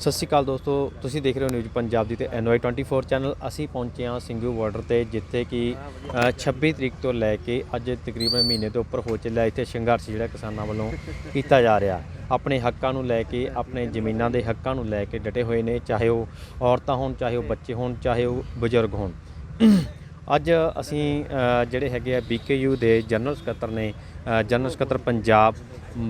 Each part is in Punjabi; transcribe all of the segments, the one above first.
ਸਤਿ ਸ਼੍ਰੀ ਅਕਾਲ ਦੋਸਤੋ, ਤੁਸੀਂ ਦੇਖ ਰਹੇ ਹੋ ਨਿਊਜ਼ ਪੰਜਾਬ ਦੀ ਤੇ NY24 ਚੈਨਲ। ਅਸੀਂ ਪਹੁੰਚੇ ਹਾਂ ਸਿੰਘੂ ਬਾਰਡਰ ਤੇ, ਜਿੱਥੇ ਕਿ 26 ਤਰੀਕ ਤੋਂ ਲੈ ਕੇ ਅੱਜ ਤਕਰੀਬਨ ਮਹੀਨੇ ਤੋਂ ਉੱਪਰ ਹੋ ਚੱਲਿਆ ਇੱਥੇ ਸੰਘਰਸ਼ ਜਿਹੜਾ ਕਿਸਾਨਾਂ ਵੱਲੋਂ ਕੀਤਾ ਜਾ ਰਿਹਾ। ਆਪਣੇ ਹੱਕਾਂ ਨੂੰ ਲੈ ਕੇ, ਆਪਣੇ ਜ਼ਮੀਨਾਂ ਦੇ ਹੱਕਾਂ ਨੂੰ ਲੈ ਕੇ ਡਟੇ ਹੋਏ ਨੇ, ਚਾਹੇ ਉਹ ਔਰਤਾਂ ਹੋਣ, ਚਾਹੇ ਉਹ ਬੱਚੇ ਹੋਣ, ਚਾਹੇ ਉਹ ਬਜ਼ੁਰਗ ਹੋਣ। ਅੱਜ ਅਸੀਂ ਜਿਹੜੇ ਹੈਗੇ ਆ BKU ਦੇ ਜਨਰਲ ਸਕੱਤਰ ਨੇ, ਜਨਰਲ ਸਕੱਤਰ ਪੰਜਾਬ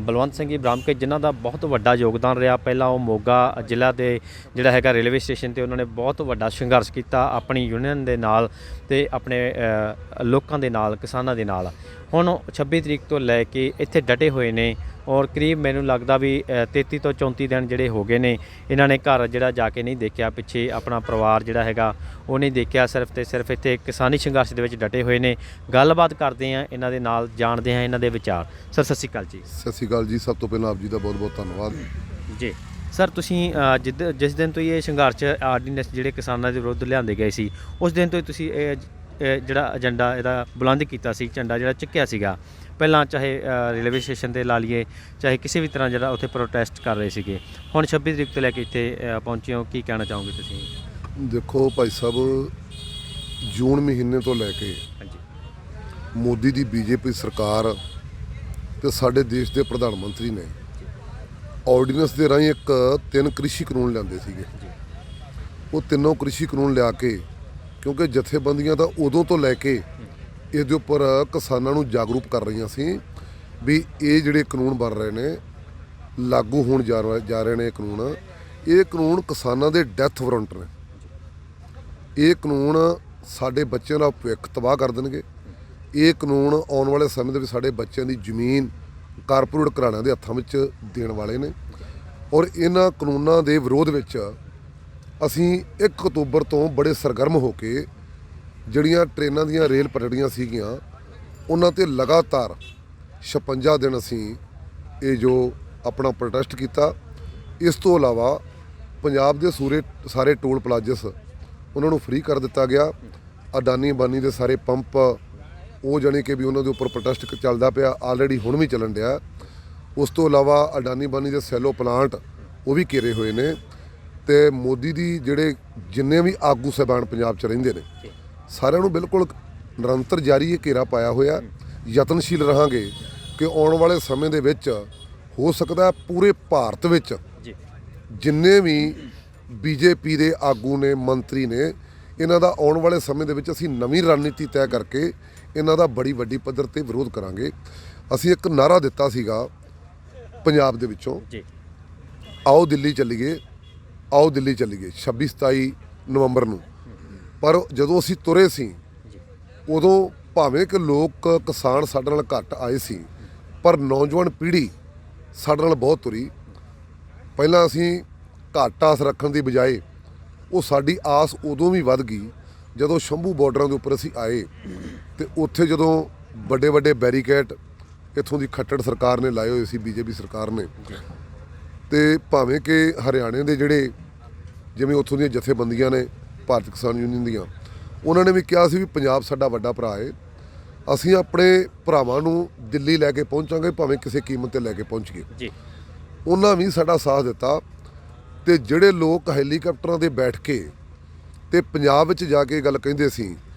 ਬਲਵੰਤ ਸਿੰਘ ਜੀ ਬ੍ਰਾਹਮਕੇ, ਜਿਨ੍ਹਾਂ ਦਾ ਬਹੁਤ ਵੱਡਾ ਯੋਗਦਾਨ ਰਿਹਾ। ਪਹਿਲਾਂ ਉਹ ਮੋਗਾ ਜ਼ਿਲ੍ਹਾ ਦੇ ਜਿਹੜਾ ਹੈਗਾ ਰੇਲਵੇ ਸਟੇਸ਼ਨ 'ਤੇ ਉਹਨਾਂ ਨੇ ਬਹੁਤ ਵੱਡਾ ਸੰਘਰਸ਼ ਕੀਤਾ ਆਪਣੀ ਯੂਨੀਅਨ ਦੇ ਨਾਲ ਅਤੇ ਆਪਣੇ ਲੋਕਾਂ ਦੇ ਨਾਲ, ਕਿਸਾਨਾਂ ਦੇ ਨਾਲ। ਹੁਣ 26 ਤਰੀਕ ਤੋਂ ਲੈ ਕੇ ਇੱਥੇ ਡਟੇ ਹੋਏ ਨੇ ਔਰ ਕਰੀਬ ਮੈਨੂੰ ਲੱਗਦਾ ਵੀ 33 ਤੋਂ 34 ਦਿਨ ਜਿਹੜੇ ਹੋ ਗਏ ਨੇ, ਇਹਨਾਂ ਨੇ ਘਰ ਜਿਹੜਾ ਜਾ ਕੇ ਨਹੀਂ ਦੇਖਿਆ, ਪਿੱਛੇ ਆਪਣਾ ਪਰਿਵਾਰ ਜਿਹੜਾ ਹੈਗਾ ਉਹ ਨਹੀਂ ਦੇਖਿਆ, ਸਿਰਫ ਤੇ ਸਿਰਫ ਇੱਥੇ ਕਿਸਾਨੀ ਸੰਘਰਸ਼ ਦੇ ਵਿੱਚ ਡਟੇ ਹੋਏ ਨੇ। ਗੱਲਬਾਤ ਕਰਦੇ ਹਾਂ ਇਹਨਾਂ ਦੇ ਨਾਲ, ਜਾਣਦੇ ਹਾਂ ਇਹਨਾਂ ਦੇ ਵਿਚਾਰ। ਸਰ ਸਤਿ ਸ਼੍ਰੀ ਅਕਾਲ ਜੀ। ਸਤਿ ਸ਼੍ਰੀ ਅਕਾਲ ਜੀ। ਸਭ ਤੋਂ ਪਹਿਲਾਂ ਆਪ ਜੀ ਦਾ ਬਹੁਤ ਬਹੁਤ ਧੰਨਵਾਦ ਜੀ। ਸਰ ਤੁਸੀਂ ਜਿਸ ਦਿਨ ਤੋਂ ਇਹ ਸੰਘਰਸ਼ ਆਰਡੀਨੈਂਸ ਜਿਹੜੇ ਕਿਸਾਨਾਂ ਦੇ ਵਿਰੁੱਧ ਲਿਆਂਦੇ ਗਏ ਸੀ, ਉਸ ਦਿਨ ਤੋਂ ਹੀ ਤੁਸੀਂ ਇਹ ਜਿਹੜਾ ਏਜੰਡਾ ਇਹਦਾ ਬੁਲੰਦ ਕੀਤਾ ਸੀ, ਝੰਡਾ ਜਿਹੜਾ ਚੁੱਕਿਆ ਸੀਗਾ। ਪਹਿਲਾਂ ਚਾਹੇ ਰੇਲਵੇ ਸਟੇਸ਼ਨ 'ਤੇ ਲਾ ਲਈਏ, ਚਾਹੇ ਕਿਸੇ ਵੀ ਤਰ੍ਹਾਂ ਜਿਹੜਾ ਉੱਥੇ ਪ੍ਰੋਟੈਸਟ ਕਰ ਰਹੇ ਸੀਗੇ, ਹੁਣ 26 ਤਰੀਕ ਤੋਂ ਲੈ ਕੇ ਇੱਥੇ ਪਹੁੰਚੇ ਹੋ, ਕੀ ਕਹਿਣਾ ਚਾਹੋਗੇ ਤੁਸੀਂ? ਦੇਖੋ ਭਾਈ ਸਾਹਿਬ, ਜੂਨ ਮਹੀਨੇ ਤੋਂ ਲੈ ਕੇ ਹਾਂਜੀ, ਮੋਦੀ ਦੀ BJP ਸਰਕਾਰ ਤੇ ਸਾਡੇ ਦੇਸ਼ ਦੇ ਪ੍ਰਧਾਨ ਮੰਤਰੀ ਨੇ ਆਰਡੀਨੈਂਸ ਦੇ ਰਾਹੀਂ ਤਿੰਨ ਕ੍ਰਿਸ਼ੀ ਕਾਨੂੰਨ ਲਿਆਂਦੇ ਸੀਗੇ। ਉਹ ਤਿੰਨੋਂ ਕ੍ਰਿਸ਼ੀ ਕਾਨੂੰਨ ਲਿਆ ਕੇ, ਕਿਉਂਕਿ ਜਥੇਬੰਦੀਆਂ ਤਾਂ ਉਦੋਂ ਤੋਂ ਲੈ ਕੇ ਇਹਦੇ ਉੱਪਰ ਕਿਸਾਨਾਂ ਨੂੰ ਜਾਗਰੂਕ ਕਰ ਰਹੀਆਂ ਸੀ ਵੀ ਇਹ ਜਿਹੜੇ ਕਾਨੂੰਨ ਬਣ ਰਹੇ ਨੇ, ਲਾਗੂ ਹੋਣ ਜਾ ਰਹੇ ਨੇ ਇਹ ਕਾਨੂੰਨ ਕਿਸਾਨਾਂ ਦੇ ਡੈਥ ਵਾਰੰਟ ਨੇ। ਇਹ ਕਾਨੂੰਨ ਸਾਡੇ ਬੱਚਿਆਂ ਦਾ ਭਵਿੱਖ ਤਬਾਹ ਕਰ ਦੇਣਗੇ। ਇਹ ਕਾਨੂੰਨ ਆਉਣ ਵਾਲੇ ਸਮੇਂ ਦੇ ਵਿੱਚ ਸਾਡੇ ਬੱਚਿਆਂ ਦੀ ਜ਼ਮੀਨ ਕਾਰਪੋਰੇਟ ਘਰਾਣਿਆਂ ਦੇ ਹੱਥਾਂ ਵਿੱਚ ਦੇਣ ਵਾਲੇ ਨੇ। ਔਰ ਇਹਨਾਂ ਕਾਨੂੰਨਾਂ ਦੇ ਵਿਰੋਧ ਵਿੱਚ ਅਸੀਂ 1 ਅਕਤੂਬਰ ਤੋਂ ਬੜੇ ਸਰਗਰਮ ਹੋ ਕੇ ਜਿਹੜੀਆਂ ਟ੍ਰੇਨਾਂ ਦੀਆਂ ਰੇਲ ਪਟੜੀਆਂ ਸੀਗੀਆਂ, ਉਹਨਾਂ 'ਤੇ ਲਗਾਤਾਰ 56 ਦਿਨ ਅਸੀਂ ਇਹ ਜੋ ਆਪਣਾ ਪ੍ਰੋਟੈਸਟ ਕੀਤਾ। ਇਸ ਤੋਂ ਇਲਾਵਾ ਪੰਜਾਬ ਦੇ ਸਾਰੇ ਟੋਲ ਪਲਾਜ਼ਸ ਉਹਨਾਂ ਨੂੰ ਫ੍ਰੀ ਕਰ ਦਿੱਤਾ ਗਿਆ। ਅਡਾਨੀ ਅੰਬਾਨੀ ਦੇ ਸਾਰੇ ਪੰਪ ਉਹ ਜਾਣੀ ਕਿ ਵੀ ਉਹਨਾਂ ਦੇ ਉੱਪਰ ਪ੍ਰੋਟੈਸਟ ਚੱਲਦਾ ਪਿਆ, ਆਲਰੇਡੀ ਹੁਣ ਵੀ ਚੱਲਣ ਡਿਆ। ਉਸ ਤੋਂ ਇਲਾਵਾ ਅਡਾਨੀ ਅੰਬਾਨੀ ਦੇ ਸੈਲੋ ਪਲਾਂਟ ਉਹ ਵੀ ਘੇਰੇ ਹੋਏ ਨੇ। ਅਤੇ ਮੋਦੀ ਦੀ ਜਿਹੜੇ ਜਿੰਨੇ ਵੀ ਆਗੂ ਸਾਹਿਬਾਨ ਪੰਜਾਬ 'ਚ ਰਹਿੰਦੇ ਨੇ, ਸਾਰਿਆਂ ਨੂੰ ਬਿਲਕੁਲ ਨਿਰੰਤਰ ਜਾਰੀ ਇਹ ਘੇਰਾ ਪਾਇਆ ਹੋਇਆ। ਯਤਨਸ਼ੀਲ ਰਹਾਂਗੇ ਕਿ ਆਉਣ ਵਾਲੇ ਸਮੇਂ ਦੇ ਵਿੱਚ ਹੋ ਸਕਦਾ ਪੂਰੇ ਭਾਰਤ ਵਿੱਚ ਜਿੰਨੇ ਵੀ BJP ਦੇ ਆਗੂ ਨੇ, ਮੰਤਰੀ ਨੇ, ਇਹਨਾਂ ਦਾ ਆਉਣ ਵਾਲੇ ਸਮੇਂ ਦੇ ਵਿੱਚ ਅਸੀਂ ਨਵੀਂ ਰਣਨੀਤੀ ਤੈਅ ਕਰਕੇ ਇਹਨਾਂ ਦਾ ਬੜੀ ਵੱਡੀ ਪੱਧਰ 'ਤੇ ਵਿਰੋਧ ਕਰਾਂਗੇ। ਅਸੀਂ ਇੱਕ ਨਾਅਰਾ ਦਿੱਤਾ ਸੀਗਾ ਪੰਜਾਬ ਦੇ ਵਿੱਚੋਂ, ਆਓ ਦਿੱਲੀ ਚੱਲੀਏ, ਆਓ ਦਿੱਲੀ ਚੱਲੀਏ, 26-27 ਨਵੰਬਰ ਨੂੰ। ਪਰ ਜਦੋਂ ਅਸੀਂ ਤੁਰੇ ਸੀ, ਉਦੋਂ ਭਾਵੇਂ ਕਿ ਲੋਕ ਕਿਸਾਨ ਸਾਡੇ ਨਾਲ ਘੱਟ ਆਏ ਸੀ, ਪਰ ਨੌਜਵਾਨ ਪੀੜ੍ਹੀ ਸਾਡੇ ਨਾਲ ਬਹੁਤ ਤੁਰੀ। ਪਹਿਲਾਂ ਅਸੀਂ ਘੱਟ ਆਸ ਰੱਖਣ ਦੀ ਬਜਾਏ ਉਹ ਸਾਡੀ ਆਸ ਉਦੋਂ ਵੀ ਵੱਧ ਗਈ ਜਦੋਂ ਸ਼ੰਭੂ ਬਾਰਡਰਾਂ ਦੇ ਉੱਪਰ ਅਸੀਂ ਆਏ। ਅਤੇ ਉੱਥੇ ਜਦੋਂ ਵੱਡੇ ਵੱਡੇ ਬੈਰੀਕੇਡ ਇੱਥੋਂ ਦੀ ਖੱਟੜ ਸਰਕਾਰ ਨੇ ਲਾਏ ਹੋਏ ਸੀ, BJP ਸਰਕਾਰ ਨੇ। ਅਤੇ ਭਾਵੇਂ ਕਿ ਹਰਿਆਣੇ ਦੇ ਜਿਹੜੇ ਜਿਵੇਂ ਉੱਥੋਂ ਦੀਆਂ ਜਥੇਬੰਦੀਆਂ ਨੇ, ਭਾਰਤ ਕਿਸਾਨ ਯੂਨੀਅਨ ਦੀਆਂ, ਉਹਨਾਂ ਨੇ ਵੀ ਕਿਹਾ ਸੀ ਵੀ ਪੰਜਾਬ ਸਾਡਾ ਵੱਡਾ ਭਰਾ ਹੈ, ਅਸੀਂ ਆਪਣੇ ਭਰਾਵਾਂ ਨੂੰ ਦਿੱਲੀ ਲੈ ਕੇ ਪਹੁੰਚਾਂਗੇ, ਭਾਵੇਂ ਕਿਸੇ ਕੀਮਤ 'ਤੇ ਲੈ ਕੇ ਪਹੁੰਚੀਏ। ਉਹਨਾਂ ਵੀ ਸਾਡਾ ਸਾਥ ਦਿੱਤਾ। ਅਤੇ ਜਿਹੜੇ ਲੋਕ ਹੈਲੀਕਾਪਟਰਾਂ 'ਤੇ ਬੈਠ ਕੇ ਅਤੇ ਪੰਜਾਬ ਵਿੱਚ ਜਾ ਕੇ ਗੱਲ ਕਹਿੰਦੇ ਸੀ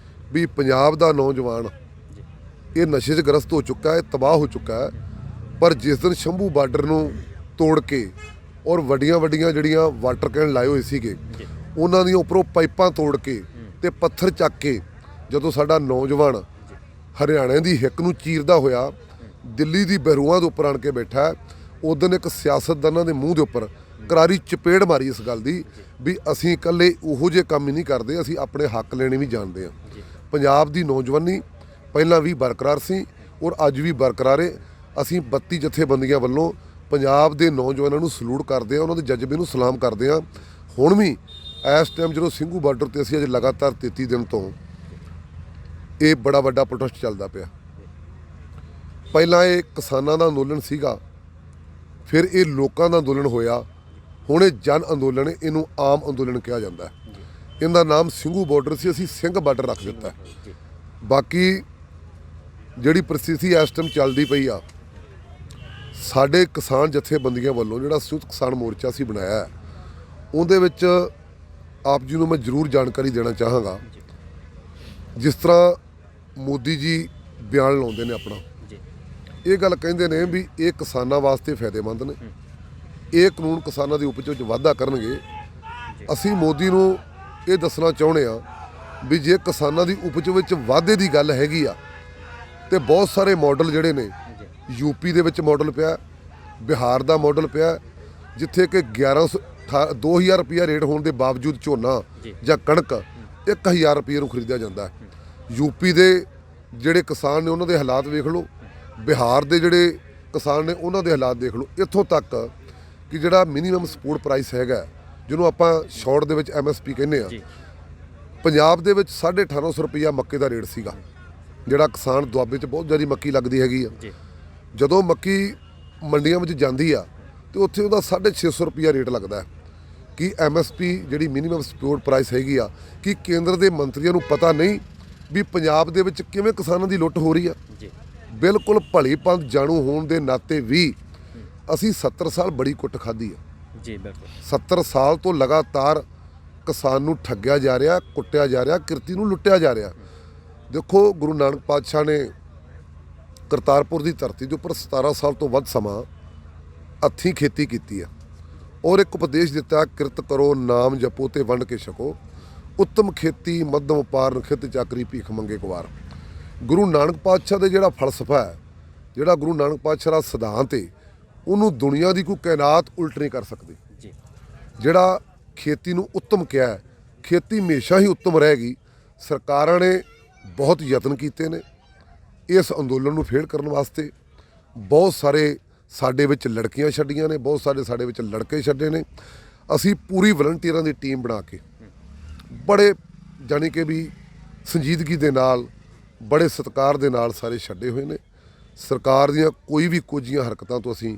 ਵੀ ਪੰਜਾਬ ਦਾ ਨੌਜਵਾਨ ਇਹ ਨਸ਼ੇ 'ਚ ਗ੍ਰਸਤ ਹੋ ਚੁੱਕਾ ਹੈ, ਤਬਾਹ ਹੋ ਚੁੱਕਾ ਹੈ, ਪਰ ਜਿਸ ਦਿਨ ਸ਼ੰਭੂ ਬਾਰਡਰ ਨੂੰ ਤੋੜ ਕੇ ਔਰ ਵੱਡੀਆਂ ਵੱਡੀਆਂ ਜਿਹੜੀਆਂ ਵਾਟਰ ਕੈਨ ਲਾਏ ਹੋਏ ਸੀਗੇ, ਉਹਨਾਂ ਦੀਆਂ ਉੱਪਰੋਂ ਪਾਈਪਾਂ ਤੋੜ ਕੇ ਅਤੇ ਪੱਥਰ ਚੱਕ ਕੇ ਜਦੋਂ ਸਾਡਾ ਨੌਜਵਾਨ ਹਰਿਆਣੇ ਦੀ ਹਿੱਕ ਨੂੰ ਚੀਰਦਾ ਹੋਇਆ ਦਿੱਲੀ ਦੀ ਬਹਿਰੂਆਂ ਦੇ ਉੱਪਰ ਆਣ ਕੇ ਬੈਠਾ, ਉਦੋਂ ਇੱਕ ਸਿਆਸਤਦਾਨਾਂ ਦੇ ਮੂੰਹ ਦੇ ਉੱਪਰ ਕਰਾਰੀ ਚਪੇੜ ਮਾਰੀ ਇਸ ਗੱਲ ਦੀ ਵੀ ਅਸੀਂ ਇਕੱਲੇ ਉਹੋ ਜਿਹੇ ਕੰਮ ਹੀ ਨਹੀਂ ਕਰਦੇ, ਅਸੀਂ ਆਪਣੇ ਹੱਕ ਲੈਣੇ ਵੀ ਜਾਣਦੇ ਹਾਂ। ਪੰਜਾਬ ਦੀ ਨੌਜਵਾਨੀ ਪਹਿਲਾਂ ਵੀ ਬਰਕਰਾਰ ਸੀ ਔਰ ਅੱਜ ਵੀ ਬਰਕਰਾਰ ਹੈ। ਅਸੀਂ 32 ਜਥੇਬੰਦੀਆਂ ਵੱਲੋਂ ਪੰਜਾਬ ਦੇ ਨੌਜਵਾਨਾਂ ਨੂੰ ਸਲੂਟ ਕਰਦੇ ਹਾਂ, ਉਹਨਾਂ ਦੇ ਜਜ਼ਬੇ ਨੂੰ ਸਲਾਮ ਕਰਦੇ ਹਾਂ। ਹੁਣ ਵੀ ਇਸ ਟਾਈਮ ਜਦੋਂ ਸਿੰਘੂ ਬਾਰਡਰ 'ਤੇ ਅਸੀਂ ਅੱਜ ਲਗਾਤਾਰ 33 ਦਿਨ ਤੋਂ ਇਹ ਬੜਾ ਵੱਡਾ ਪ੍ਰੋਟੈਸਟ ਚੱਲਦਾ ਪਿਆ। ਪਹਿਲਾਂ ਇਹ ਕਿਸਾਨਾਂ ਦਾ ਅੰਦੋਲਨ ਸੀਗਾ, ਫਿਰ ਇਹ ਲੋਕਾਂ ਦਾ ਅੰਦੋਲਨ ਹੋਇਆ, ਹੁਣ ਇਹ ਜਨ ਅੰਦੋਲਨ ਹੈ, ਇਹਨੂੰ ਆਮ ਅੰਦੋਲਨ ਕਿਹਾ ਜਾਂਦਾ। ਇਹਦਾ ਨਾਮ ਸਿੰਘੂ ਬਾਰਡਰ ਸੀ, ਅਸੀਂ ਸਿੰਘ ਬਾਰਡਰ ਰੱਖ ਦਿੱਤਾ। ਬਾਕੀ ਜਿਹੜੀ ਪ੍ਰਸਥਿਤੀ ਇਸ ਟਾਈਮ ਚੱਲਦੀ ਪਈ ਆ, ਸਾਡੇ ਕਿਸਾਨ ਜਥੇਬੰਦੀਆਂ ਵੱਲੋਂ ਜਿਹੜਾ ਸੰਯੁਕਤ ਕਿਸਾਨ ਮੋਰਚਾ ਅਸੀਂ ਬਣਾਇਆ, ਉਹਦੇ ਵਿੱਚ ਆਪ ਜੀ ਨੂੰ ਮੈਂ ਜ਼ਰੂਰ ਜਾਣਕਾਰੀ ਦੇਣਾ ਚਾਹਾਂਗਾ। ਜਿਸ ਤਰ੍ਹਾਂ ਮੋਦੀ ਜੀ ਬਿਆਨ ਲਾਉਂਦੇ ਨੇ ਆਪਣਾ, ਜੀ ਇਹ ਗੱਲ ਕਹਿੰਦੇ ਨੇ ਵੀ ਇਹ ਕਿਸਾਨਾਂ ਵਾਸਤੇ ਫਾਇਦੇਮੰਦ ਨੇ, ਇਹ ਕਾਨੂੰਨ ਕਿਸਾਨਾਂ ਦੀ ਉਪਜ ਵਿੱਚ ਵਾਧਾ ਕਰਨਗੇ। ਅਸੀਂ ਮੋਦੀ ਨੂੰ ਇਹ ਦੱਸਣਾ ਚਾਹੁੰਦੇ ਆ ਵੀ ਜੇ ਕਿਸਾਨਾਂ ਦੀ ਉਪਜ ਵਿੱਚ ਵਾਧੇ ਦੀ ਗੱਲ ਹੈਗੀ ਆ ਤੇ ਬਹੁਤ ਸਾਰੇ ਮਾਡਲ ਜਿਹੜੇ ਨੇ, ਯੂਪੀ ਦੇ ਵਿੱਚ ਮਾਡਲ ਪਿਆ, ਬਿਹਾਰ ਦਾ ਮਾਡਲ ਪਿਆ, ਜਿੱਥੇ ਕਿ 2000 ਰੁਪਇਆ ਰੇਟ ਹੋਣ ਦੇ ਬਾਵਜੂਦ ਝੋਨਾ ਜਾਂ ਕਣਕ 1000 ਰੁਪਏ ਨੂੰ ਖਰੀਦਿਆ ਜਾਂਦਾ ਹੈ। ਯੂਪੀ ਦੇ ਜਿਹੜੇ ਕਿਸਾਨ ਨੇ ਉਹਨਾਂ ਦੇ ਹਾਲਾਤ ਵੇਖ ਲਓ, ਬਿਹਾਰ ਦੇ ਜਿਹੜੇ ਕਿਸਾਨ ਨੇ ਉਹਨਾਂ ਦੇ ਹਾਲਾਤ ਦੇਖ ਲਓ। ਇੱਥੋਂ ਤੱਕ ਕਿ ਜਿਹੜਾ ਮਿਨੀਮਮ ਸਪੋਰਟ ਪ੍ਰਾਈਸ ਹੈਗਾ, ਜਿਹਨੂੰ ਆਪਾਂ ਸ਼ਾਰਟ ਦੇ ਵਿੱਚ MSP ਕਹਿੰਦੇ ਆ, ਪੰਜਾਬ ਦੇ ਵਿੱਚ 1850 ਰੁਪਈਆ ਮੱਕੇ ਦਾ ਰੇਟ ਸੀਗਾ, ਜਿਹੜਾ ਕਿਸਾਨ ਦੁਆਬੇ 'ਚ ਬਹੁਤ ਜ਼ਿਆਦਾ ਮੱਕੀ ਲੱਗਦੀ ਹੈਗੀ ਆ। ਜਦੋਂ ਮੱਕੀ ਮੰਡੀਆਂ ਵਿੱਚ ਜਾਂਦੀ ਆ ਤੇ ਉੱਥੇ ਉਹਦਾ 650 ਰੁਪਈਆ ਰੇਟ ਲੱਗਦਾ ਹੈ। ਕਿ MSP ਜਿਹੜੀ ਮਿਨੀਮਮ ਸਪੋਰਟ ਪ੍ਰਾਈਸ ਹੈਗੀ ਆ, ਕਿ ਕੇਂਦਰ ਦੇ ਮੰਤਰੀਆਂ ਨੂੰ ਪਤਾ ਨਹੀਂ ਵੀ ਪੰਜਾਬ ਦੇ ਵਿੱਚ ਕਿਵੇਂ ਕਿਸਾਨਾਂ ਦੀ ਲੁੱਟ ਹੋ ਰਹੀ ਆ। ਬਿਲਕੁਲ ਭਲੀ ਪੰਥ ਜਾਣੂ ਹੋਣ ਦੇ ਨਾਤੇ ਵੀ ਅਸੀਂ 70 ਸਾਲ ਬੜੀ ਕੁੱਟ ਖਾਧੀ ਆ ਜੀ। ਬਿਲਕੁਲ 70 ਸਾਲ ਤੋਂ ਲਗਾਤਾਰ ਕਿਸਾਨ ਨੂੰ ਠੱਗਿਆ ਜਾ ਰਿਹਾ, ਕੁੱਟਿਆ ਜਾ ਰਿਹਾ, ਕਿਰਤੀ ਨੂੰ ਲੁੱਟਿਆ ਜਾ ਰਿਹਾ। ਦੇਖੋ, ਗੁਰੂ ਨਾਨਕ ਪਾਤਸ਼ਾਹ ਨੇ ਕਰਤਾਰਪੁਰ ਦੀ ਧਰਤੀ ਦੇ ਉੱਪਰ 17 ਸਾਲ ਤੋਂ ਵੱਧ ਸਮਾਂ ਹੱਥੀਂ ਖੇਤੀ ਕੀਤੀ ਆ ਔਰ ਇੱਕ ਉਪਦੇਸ਼ ਦਿੱਤਾ, ਕਿਰਤ ਕਰੋ, ਨਾਮ ਜਪੋ ਤੇ ਵੰਡ ਕੇ ਛਕੋ, ਉੱਤਮ ਖੇਤੀ ਮੱਧਮ ਵਪਾਰ, ਖਿੱਤ ਚਾਕਰੀ, ਭੀਖ ਮੰਗੇ ਕੁਵਾਰ। ਗੁਰੂ ਨਾਨਕ ਪਾਤਸ਼ਾਹ ਦੇ ਜਿਹੜਾ ਫਲਸਫਾ ਹੈ, ਜਿਹੜਾ ਗੁਰੂ ਨਾਨਕ ਪਾਤਸ਼ਾਹ ਦਾ ਸਿਧਾਂਤ ਹੈ, ਉਹਨੂੰ ਦੁਨੀਆ ਦੀ ਕੋਈ ਕਾਇਨਾਤ ਉਲਟ ਨਹੀਂ ਕਰ ਸਕਦੀ। ਜਿਹੜਾ ਖੇਤੀ ਨੂੰ ਉੱਤਮ ਕਿਹਾ ਹੈ, ਖੇਤੀ ਹਮੇਸ਼ਾ ਹੀ ਉੱਤਮ ਰਹੇਗੀ। ਸਰਕਾਰਾਂ ਨੇ ਬਹੁਤ ਯਤਨ ਕੀਤੇ ਨੇ ਇਸ ਅੰਦੋਲਨ ਨੂੰ ਫੇਲ ਕਰਨ ਵਾਸਤੇ। ਬਹੁਤ ਸਾਰੇ ਸਾਡੇ ਵਿੱਚ ਲੜਕੀਆਂ ਛੱਡੀਆਂ ਨੇ, ਬਹੁਤ ਸਾਰੇ ਸਾਡੇ ਵਿੱਚ ਲੜਕੇ ਛੱਡੇ ਨੇ। ਅਸੀਂ ਪੂਰੀ ਵਲੰਟੀਅਰਾਂ ਦੀ ਟੀਮ ਬਣਾ ਕੇ ਬੜੇ ਜਾਣੀ ਕਿ ਵੀ ਸੰਜੀਦਗੀ ਦੇ ਨਾਲ, ਬੜੇ ਸਤਿਕਾਰ ਦੇ ਨਾਲ ਸਾਰੇ ਛੱਡੇ ਹੋਏ ਨੇ। ਸਰਕਾਰ ਦੀਆਂ ਕੋਈ ਵੀ ਕੋਝੀਆਂ ਹਰਕਤਾਂ ਤੋਂ ਅਸੀਂ